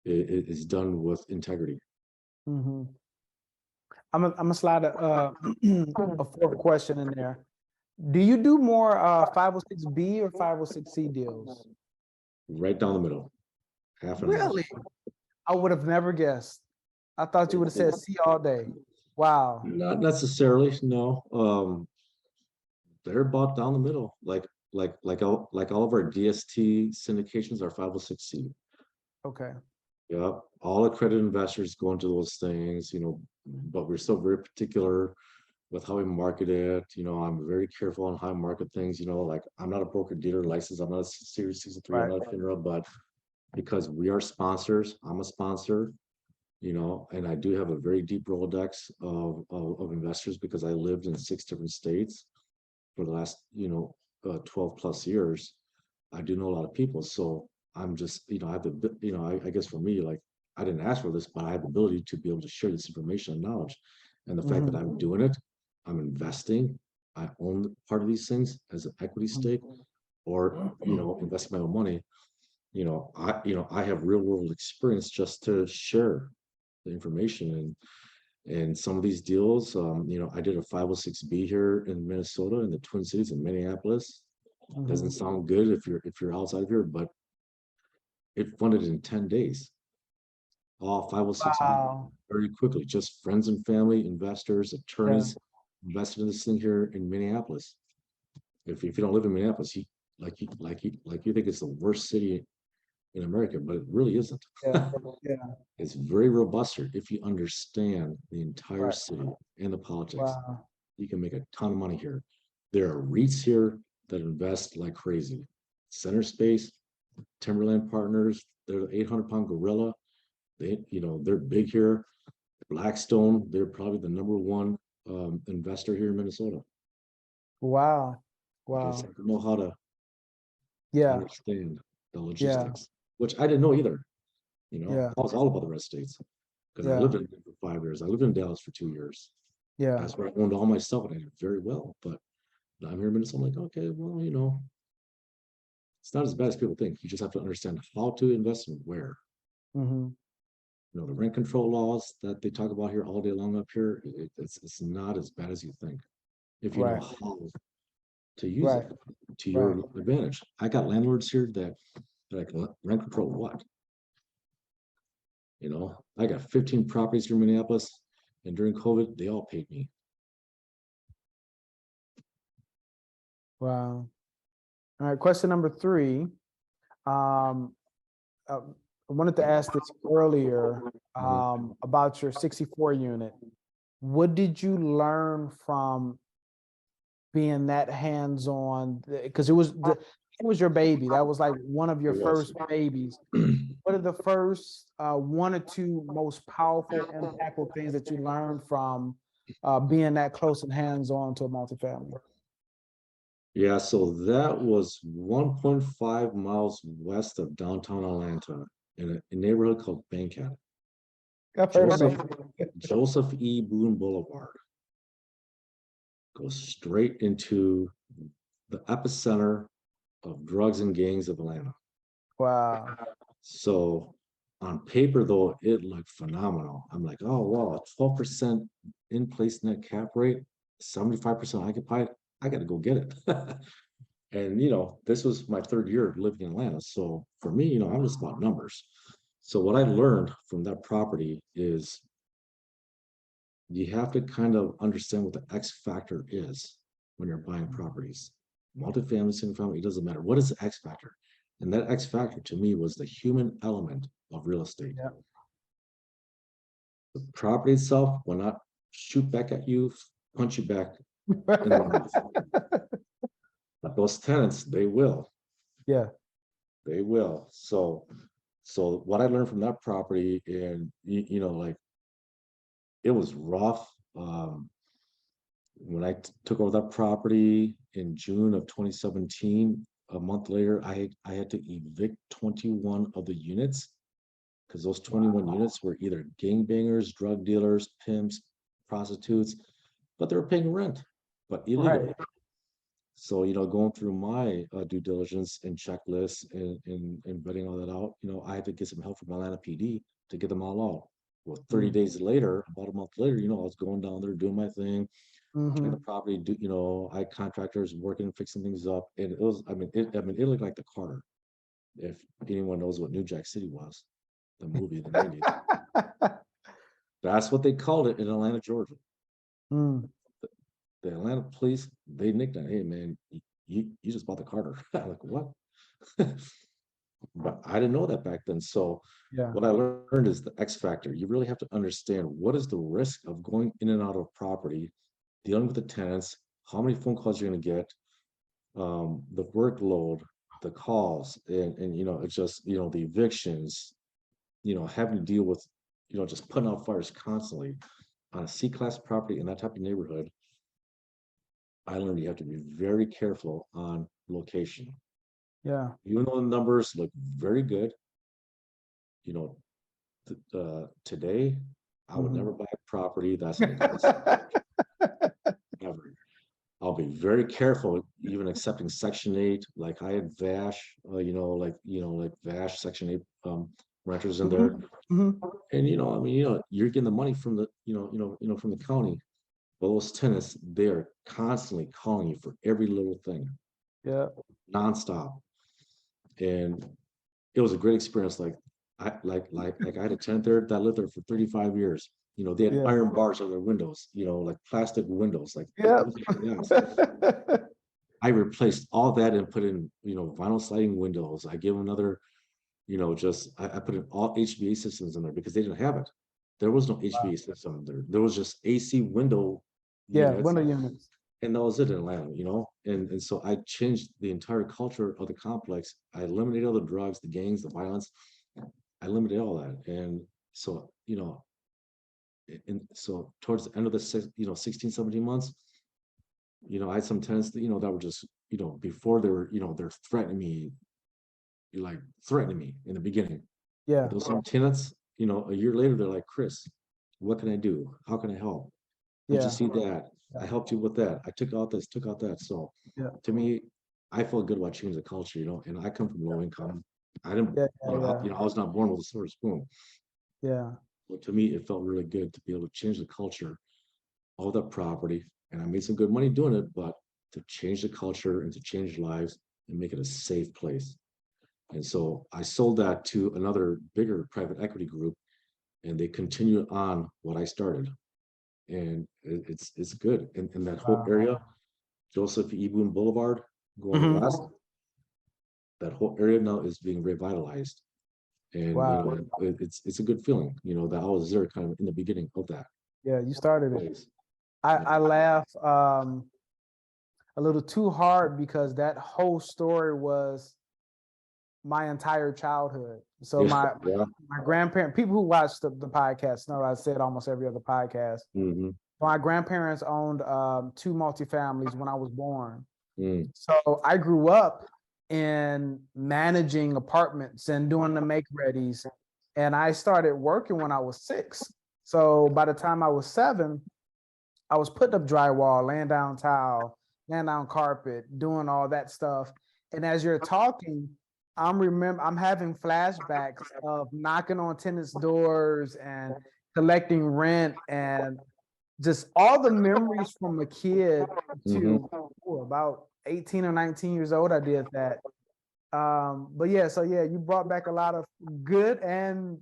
is done with integrity. Mm-hmm. I'm gonna slide a fourth question in there. Do you do more 506B or 506C deals? Right down the middle, half and half. Really? I would have never guessed. I thought you would have said It- C all day. Wow. Not necessarily, no. They're about down the middle, like all of our DST syndications are 506C. Okay. Yeah, all accredited investors go into those things, you know, but we're still very particular with how we market it. You know, I'm very careful on how I market things. You know, like I'm not a broker dealer license, I'm not a Series 63, I'm Right. not a FINRA, but because we are sponsors, I'm a sponsor, you know, and I do have a very deep Rolodex of investors because I lived in 6 different states for the last, 12 plus years. I do know a lot of people. So I'm just, I have the, I guess for me, like I didn't ask for this, but I have the ability to be able to share this information and knowledge. And the fact that Mhm. I'm doing it, I'm investing, I own part of these things as an equity stake or, investing my own money, I have real world experience just to share the information and some of these deals, I did a 506B here in Minnesota in the Twin Cities in Minneapolis. Doesn't Mhm. sound good if you're outside of here, but it funded in 10 days. All 506B Wow. very quickly. Just friends and family, investors, Yeah. attorneys invested in this thing here in Minneapolis. If you don't live in Minneapolis, you think it's the worst city in America, but it really isn't. Yeah. Yeah. It's very robust here. If you understand the entire Right. city and the politics, Wow. you can make a ton of money here. There are REITs here that invest like crazy. Center Space, Timberland Partners, they're the 800-pound gorilla. They're big here. Blackstone, they're probably the number one investor here in Minnesota. Wow. You just Wow. have to know how to Yeah. understand the Yeah. logistics, which I didn't know either. Yeah. I was all about the red states because I Yeah. lived in it for 5 years. I lived in Dallas for 2 years. Yeah. That's where I owned all my stuff and I did very well. But now I'm here in Minnesota, I'm like, okay, well, it's not as bad as people think. You just have to understand how to invest and where. Mhm. The rent control laws that they talk about here all day long up here, it's not as bad as you think if you know Right. how to use Right. it to your Right. advantage. I got landlords here that can rent control what? You know, I got 15 properties here in Minneapolis, and during COVID, they all paid me. Wow. All right, question number 3. Um, I wanted to ask this earlier about your 64 unit. What did you learn from being that hands-on? Because it was your baby. That was like one of your It was. first babies. What are the first 1 or 2 most powerful, impactful things that you learned from being that close and hands-on to a multifamily? Yeah, so that was 1.5 miles west of downtown Atlanta in a neighborhood called Bankhead. I've heard of Joseph, it. Joseph E. Boone Boulevard goes straight into the epicenter of drugs and gangs of Atlanta. Wow. So on paper, though, it looked phenomenal. I'm like, oh, wow, a 12% in place net cap rate, 75% occupied. I got to go get it. And, you know, this was my 3rd year of living in Atlanta. So for me, you know, I'm just about numbers. So what I learned from that property is you have to kind of understand what the X factor is when you're buying properties. Multifamily, single family, it doesn't matter. What is the X factor? And that X factor to me was the human element of real estate. Yeah. The property itself will not shoot back at you, punch you back in the mouth. But those tenants, they will. Yeah. They will. So what I learned from that property, and you know, like it was rough. When I took over that property in June of 2017, a month later, I had to evict 21 of the units because those 21 units were either gangbangers, drug dealers, pimps, prostitutes, but they were paying rent, but illegally. Right. So, you know, going through my due diligence and checklists and vetting all that out, you know, I had to get some help from Atlanta PD to get them all out. Well, 30 days later, about a month later, you know, I was going down there doing my thing, checking the property, you know, I had contractors working, fixing things up. And it was, it looked like the Carter. If anyone knows what New Jack City was, the movie of the 90s. That's what they called it in Atlanta, Georgia. Mm. The Atlanta police, they nicknamed, hey man, you just bought the Carter. I'm like, what? But I didn't know that back then. So Yeah. what I learned is the X factor. You really have to understand what is the risk of going in and out of property, dealing with the tenants, how many phone calls you're going to get, the workload, the calls, and you know, it's just, you know, the evictions, you know, having to deal with, you know, just putting out fires constantly on a C-class property in that type of neighborhood. I learned you have to be very careful on location. Yeah. Even though the numbers look very good, you know, today I would never buy a property that's in a never. I'll be very careful, even accepting Section 8. Like I had Vash, like Vash Section 8 renters in there, and you know, I mean, you know, you're getting the money from the, from the county. But those tenants, they are constantly calling you for every little thing, Yeah. nonstop. And it was a great experience. Like I had a tenant there that lived there for 35 years. You know, they had Yeah. iron bars on their windows, you know, like plastic windows, like Yeah. I replaced all that and put in, you know, vinyl sliding windows. I gave them another, you know, I put in all HVAC systems in there because they didn't have it. There was no HVAC system there. There was just AC window Yeah. units, Window units. and that was it in Atlanta, you know. And so I changed the entire culture of the complex. I eliminated all the drugs, the gangs, the violence. I limited all that. And so, you know, and so towards the end of the 16, 17 months, you know, I had some tenants that, you know, that were just, you know, before they were, you know, they're threatening me, like threatening me in the beginning. Yeah. But those same tenants, you know, a year later, they're like, Chris, what can I do? How can I help? Did you Yeah. see that? I helped you with that. I took out this, took out that. So Yeah. to me, I felt good about changing the culture, you know, and I come from low income. I didn't, Yeah. I was not born with a silver spoon. Yeah. But to me, it felt really good to be able to change the culture of that property. And I made some good money doing it, but to change the culture and to change lives and make it a safe place. And so I sold that to another bigger private equity group. and they continue on what I started. And it's good. And that whole Wow. area, Joseph E. Boone Boulevard, going Mhm. west, that whole area now is being revitalized. And Wow. it's a good feeling, that I was there kind of in the beginning of that Yeah, you started it. place. I laugh a little too hard because that whole story was my entire childhood. So Yeah, yeah. my grandparent, people who watch the podcast know I said almost every other podcast. Hmm. My grandparents owned two multifamilies when I was born. Mm, So I grew up in managing apartments and doing the make readies. And I started working when I was 6. So by the time I was 7, I was putting up drywall, laying down tile, laying down carpet, doing all that stuff. And as you're talking, I'm having flashbacks of knocking on tenants' doors and collecting rent and just all the memories from a kid mhm. to about 18 or 19 years old. I did that. But yeah, so yeah, you brought back a lot of good and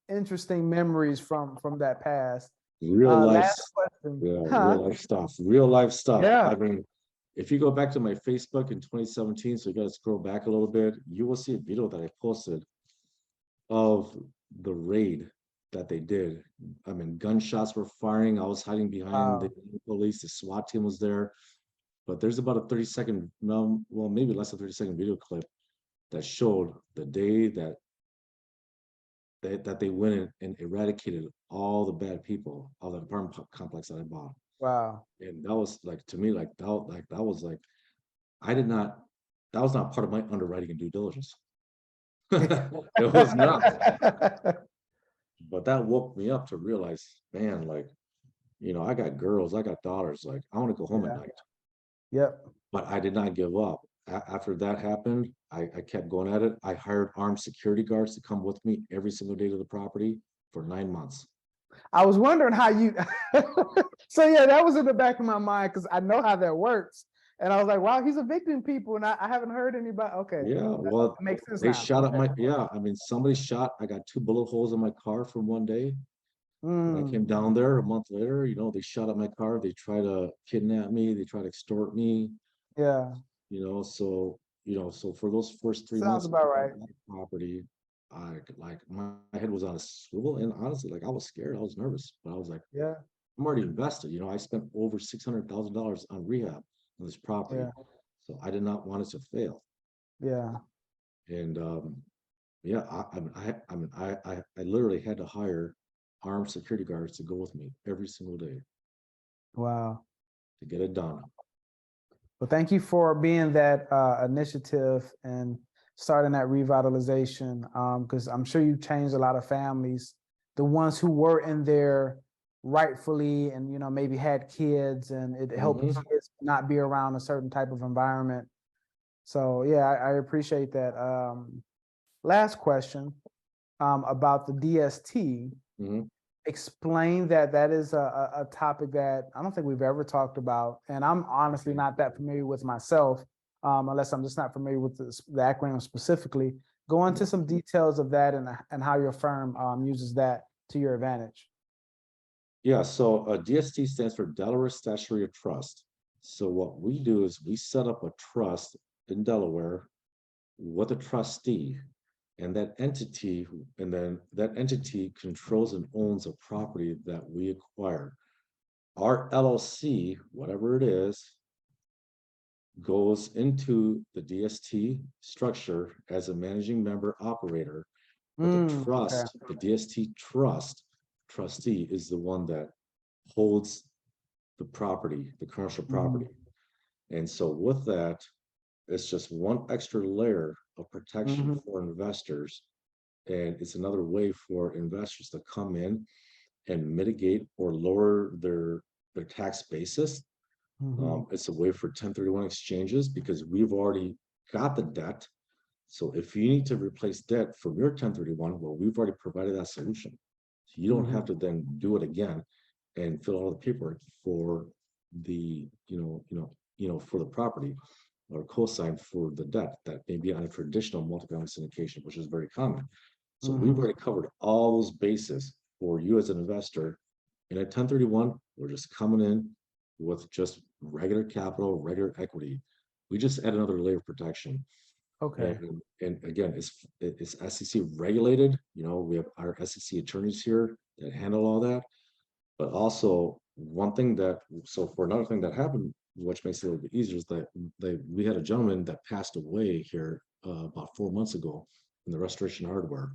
interesting memories from that past. Real life, Last question. yeah, Huh? real life stuff, real life stuff. Yeah. I mean, if you go back to my Facebook in 2017, so you got to scroll back a little bit, you will see a video that I posted of the raid that they did. I mean, gunshots were firing. I was hiding behind the Wow. police. The SWAT team was there. But there's about a 30-second, no, well, maybe less than 30-second video clip that showed the day that they went in and eradicated all the bad people of the apartment complex that I bought. Wow. And that was like, to me, that was like, I did not, that was not part of my underwriting and due diligence. It was not. But that woke me up to realize, man, like, I got girls, I got daughters, like, I want to go home at Yeah. night. Yep. But I did not give up. After that happened, I kept going at it. I hired armed security guards to come with me every single day to the property for 9 months. I was wondering how you. So yeah, that was in the back of my mind because I know how that works, and I was like, "Wow, he's evicting people," and I haven't heard anybody. Okay, Yeah, that well, makes sense they now. shot up Okay. yeah, I mean, somebody shot, I got 2 bullet holes in my car from one day. When I came Mm, down there a month later, they shot up my car. They try to kidnap me. They try to extort me. yeah, So for those first three sounds months about right. of that property, I like my head was on a swivel, and honestly, like I was scared, I was nervous, but I was like, Yeah, I'm already invested. I spent over $600,000 on rehab on this property, yeah, so I did not want it to fail. yeah. And yeah, I literally had to hire armed security guards to go with me every single day Wow. to get it done. Well, thank you for being that initiative and starting that revitalization. Because I'm sure you've changed a lot of families, the ones who were in there rightfully, and maybe had kids, and it helped Mhm. kids not be around a certain type of environment. So yeah, I appreciate that. Last question about the DST. Mhm. Explain that is a topic that I don't think we've ever talked about, and I'm honestly not that familiar with myself, unless I'm just not familiar with the acronym specifically. Go into some details of that and how your firm uses that to your advantage. Yeah, so DST stands for Delaware Statutory Trust. So what we do is we set up a trust in Delaware with a trustee, and then that entity controls and owns a property that we acquire. Our LLC, whatever it is, goes into the DST structure as a managing member operator, but Okay. the DST trustee is the one that holds the property, the commercial Mhm. property. And so with that, it's just one extra layer of protection Mhm. for investors. And it's another way for investors to come in and mitigate or lower their tax basis. Mhm. It's a way for 1031 exchanges because we've already got the debt. So if you need to replace debt from your 1031, well, we've already provided that solution. So you don't have Mhm. to then do it again and fill out the paperwork for for the property or cosign for the debt that may be on a traditional multifamily syndication, which is very common. So we've already covered all those bases for you as an investor. And at 1031, we're just coming in with just regular capital, regular equity. We just add another layer of protection. Okay. And again, it's SEC regulated. You know, we have our SEC attorneys here that handle all that. But also one thing that, so for another thing that happened, which makes it a little bit easier, is that we had a gentleman that passed away here about 4 months ago in the restoration hardware.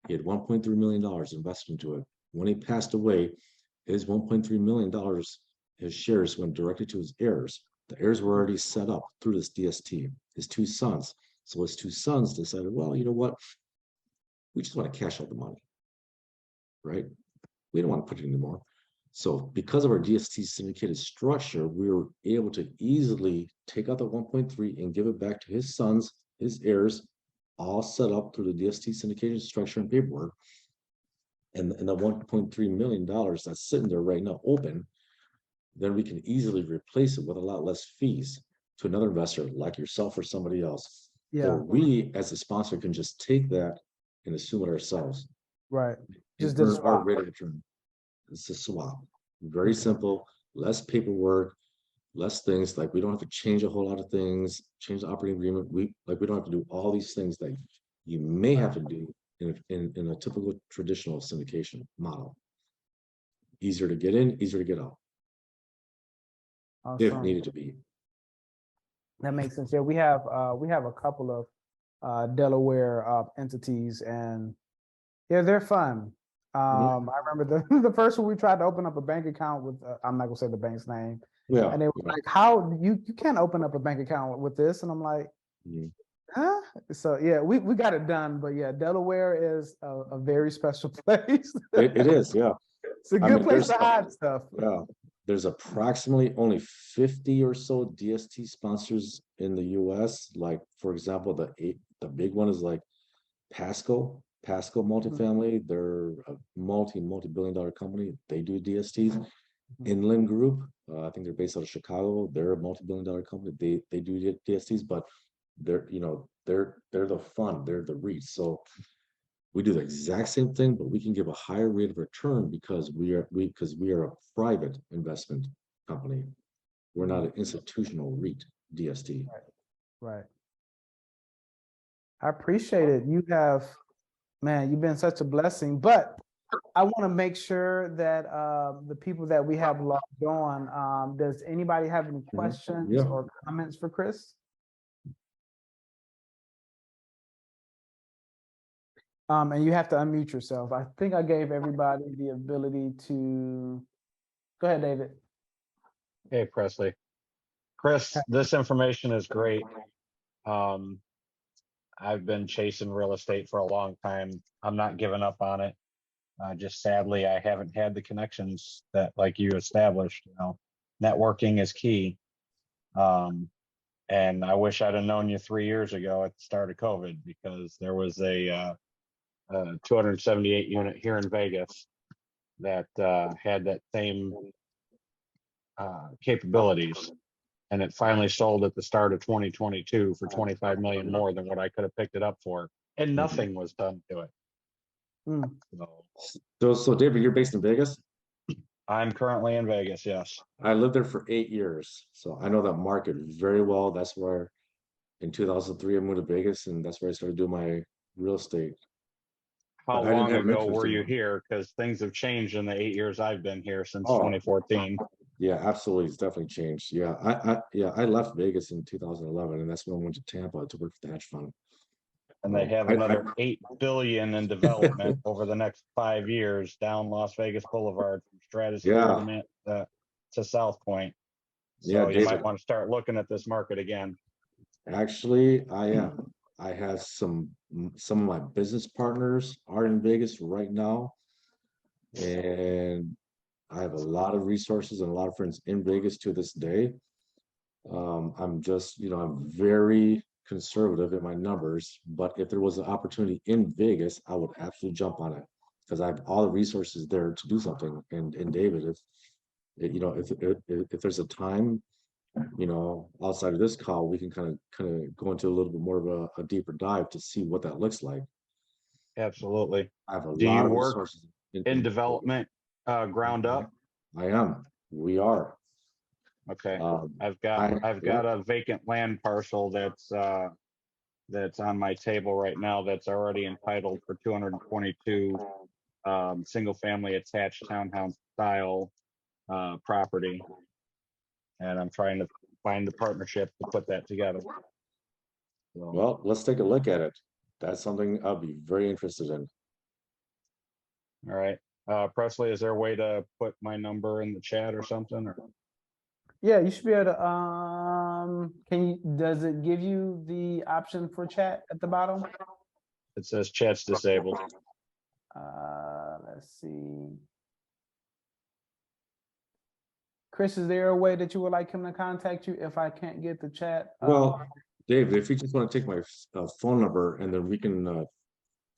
He had $1.3 million invested into it. When he passed away, his $1.3 million, his shares went directly to his heirs. The heirs were already set up through this DST, his two sons. So his two sons decided, well, you know what? We just want to cash out the money, right? We don't want to put it anymore. So because of our DST syndicated structure, we were able to easily take out the 1.3 and give it back to his sons, his heirs, all set up through the DST syndicated structure and paperwork. And the $1.3 million that's sitting there right now open, then we can easily replace it with a lot less fees to another investor like yourself or somebody else. Yeah. Or we as a sponsor can just take that and assume it ourselves. Right. Just earn this our rate of return. It's a swap. Very simple, less paperwork, less things. Like we don't have to change a whole lot of things, change the operating agreement. We don't have to do all these things that you may have to do in a typical traditional syndication model. Easier to get in, easier to get out, if Awesome. needed to be. That makes sense. Yeah, we have a couple of Delaware entities, and yeah, they're fun. I remember the first one we tried to open up a bank account with. I'm not gonna say the bank's name. Yeah. And they were like, "How you can't open up a bank account with this?" And I'm like, "Huh?" So yeah, we got it done. But yeah, Delaware is a very special place. It is. Yeah. It's a good place to hide stuff. Yeah. There's approximately only 50 or so DST sponsors in the US. Like, for example, the big one is like Pasco multifamily. They're a multi-billion dollar company. They do DSTs. Inland Group, I think they're based out of Chicago. They're a multi-billion dollar company. They do DSTs, but they're the fund, they're the REITs. So we do the exact same thing, but we can give a higher rate of return because we are a private investment company. We're not an institutional REIT DST. Right. I appreciate it. You've been such a blessing, but I want to make sure that the people that we have logged on, does anybody have any questions or comments for Chris? And you have to unmute yourself. I think I gave everybody the ability to. Go ahead, David. Hey, Pressley. Chris, this information is great. I've been chasing real estate for a long time. I'm not giving up on it. Just sadly, I haven't had the connections that like you established. You know, networking is key. And I wish I'd have known you 3 years ago at the start of COVID, because there was a 278 unit here in Vegas that had that same capabilities, and it finally sold at the start of 2022 for 25 million more than what I could have picked it up for, and nothing was done to it. So David, you're based in Vegas? I'm currently in Vegas, yes. I lived there for 8 years, so I know that market very well. That's where in 2003 I moved to Vegas, and that's where I started doing my real estate. How long ago were you here? Because things have changed in the 8 years I've been here since 2014. Yeah, absolutely. It's definitely changed. Yeah, I left Vegas in 2011, and that's when I went to Tampa to work for the hedge fund. And they have another 8 billion in development over the next 5 years down Las Vegas Boulevard from Stratosphere to South Point. So you might want to start looking at this market again. Actually, I am. I have some of my business partners are in Vegas right now, and I have a lot of resources and a lot of friends in Vegas to this day. I'm just, I'm very conservative in my numbers, but if there was an opportunity in Vegas, I would absolutely jump on it because I have all the resources there to do something. And David, if there's a time, outside of this call, we can kind of go into a little bit more of a deeper dive to see what that looks like. Absolutely. I have a Do lot you of work resources. in development, ground up? I am. We are. Okay. I, I've got a vacant land parcel that's on my table right now that's already entitled for 222 single family attached townhouse style property. And I'm trying to find the partnership to put that together. So, well, let's take a look at it. That's something I'll be very interested in. all right. Presley, is there a way to put my number in the chat or something? Or? Yeah, you should be able to, does it give you the option for chat at the bottom? It says chat's disabled. Let's see. Chris, is there a way that you would like him to contact you if I can't get the chat? Well, David, if you just want to take my phone number and then we can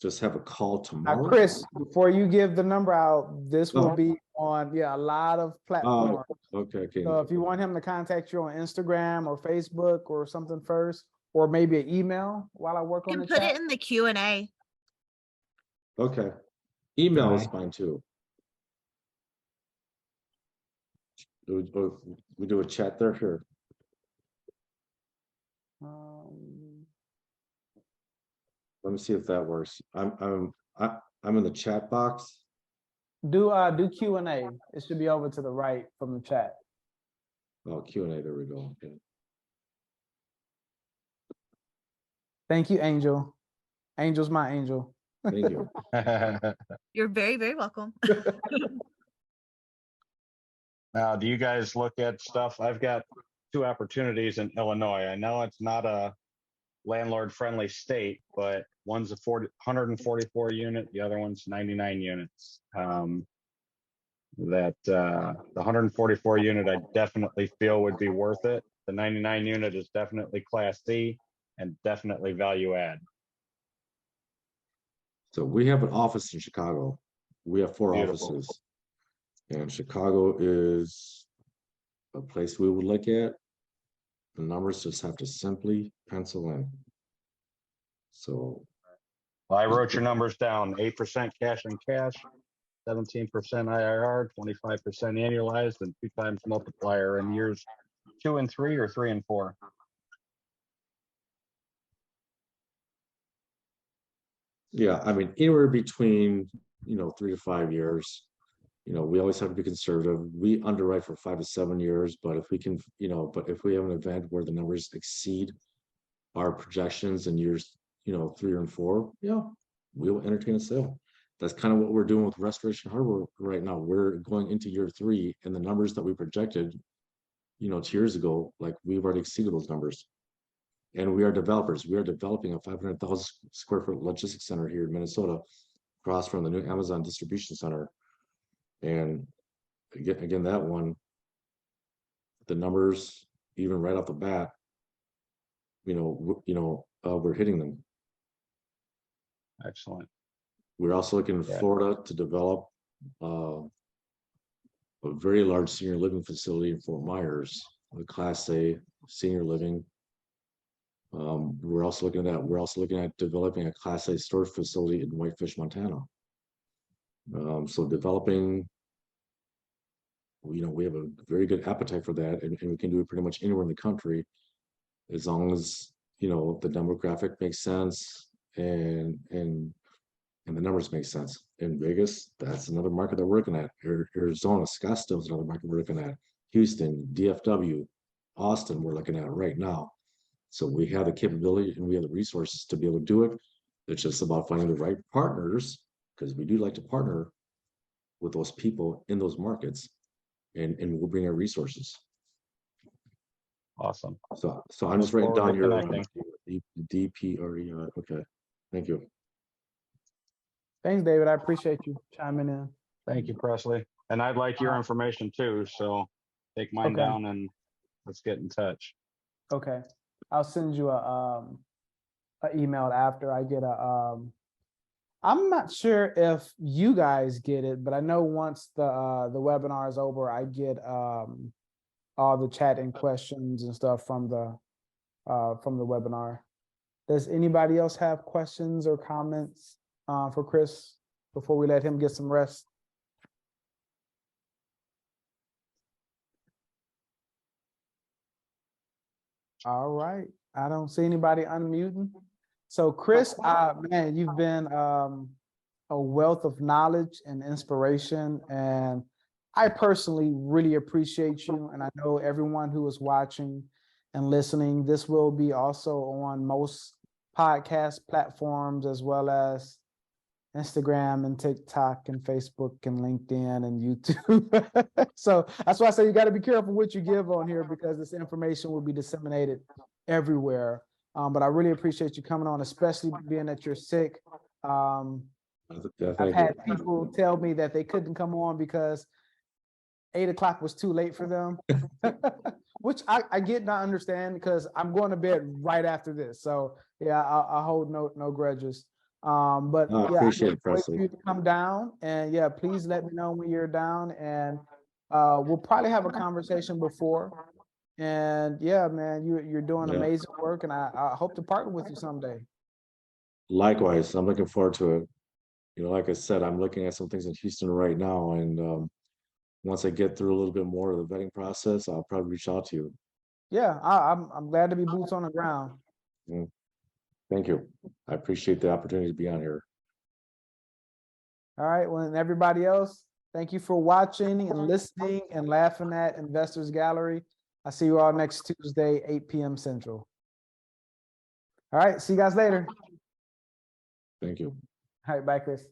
just have a call tomorrow. Chris, before you give the number out, this will be on a lot of platforms. Okay. So if you want him to contact you on Instagram or Facebook or something first, or maybe an email while I work on the put chat. it in the Q&A. Okay. Email is fine too. We do a chat there here. Let me see if that works. I'm in the chat box. Do Q&A. It should be over to the right from the chat. Oh, Q&A. There we go. Okay. Thank you, Angel. Angel's my angel. Thank you. You're very, very welcome. Now, do you guys look at stuff? I've got 2 opportunities in Illinois. I know it's not a landlord-friendly state, but one's a 144 unit, the other one's 99 units. The 144 unit, I definitely feel would be worth it. The 99 unit is definitely Class C and definitely value add. So we have an office in Chicago. We have 4 offices. And Chicago is a place we would look at. The numbers just have to simply pencil in. So well, I wrote your numbers down: 8% cash on cash, 17% IRR, 25% annualized, and 2 times multiplier in years 2 and 3 or 3 and 4. yeah, I mean, anywhere between 3 to 5 years. We always have to be conservative. We underwrite for 5 to 7 years, but if we can, but if we have an event where the numbers exceed our projections in years, 3 and 4, we will entertain a sale. That's kind of what we're doing with Restoration Harbor right now. We're going into year 3, and the numbers that we projected, 2 years ago, like we've already exceeded those numbers. And we are developers. We are developing a 500,000 square foot logistics center here in Minnesota, across from the new Amazon distribution center. And again, that one, the numbers, even right off the bat, we're hitting them. Excellent. We're also looking in Florida to develop a very large senior living facility in Fort Myers, a Class A senior living. We're also looking at developing a Class A storage facility in Whitefish, Montana. So developing, we have a very good appetite for that, and we can do it pretty much anywhere in the country, as long as the demographic makes sense and the numbers make sense. In Vegas, that's another market that we're looking at. Arizona, Scottsdale is another market we're looking at. Houston, DFW, Austin, we're looking at right now. So we have the capability and we have the resources to be able to do it. It's just about finding the right partners, because we do like to partner with those people in those markets, and we'll bring our resources. Awesome. So I'm just writing down your DPRE. Okay, thank you. Thanks, David. I appreciate you chiming in. Thank you, Presley. And I'd like your information too, so take mine down and let's get in touch. Okay, I'll send you an email after I get I'm not sure if you guys get it, but I know once the webinar is over, I get all the chat and questions and stuff from the webinar. Does anybody else have questions or comments for Chris before we let him get some rest? All right, I don't see anybody unmuting. So Chris, man, you've been a wealth of knowledge and inspiration, and I personally really appreciate you, and I know everyone who is watching and listening. This will be also on most podcast platforms as well as Instagram and TikTok and Facebook and LinkedIn and YouTube. So that's why I say you got to be careful what you give on here, because this information will be disseminated everywhere. But I really appreciate you coming on, especially being that you're sick. I've had people tell me that they couldn't come on because 8 o'clock was too late for them, which I get and I understand, because I'm going to bed right after this. So yeah, I hold no grudges. But I yeah, appreciate I it, can't wait for Pressley. you to come down, and yeah, please let me know when you're down, and we'll probably have a conversation before. And yeah, man, you're doing amazing work, and I hope to partner with you someday. Likewise, I'm looking forward to it. You know, like I said, I'm looking at some things in Houston right now, and once I get through a little bit more of the vetting process, I'll probably reach out to you. Yeah, I'm glad to be boots on the ground. Thank you. I appreciate the opportunity to be on here. All right, well, and everybody else, thank you for watching and listening and laughing at Investors Gallery. I see you all next Tuesday, 8 p.m. Central. All right, see you guys later. Thank you. All right, bye, Chris.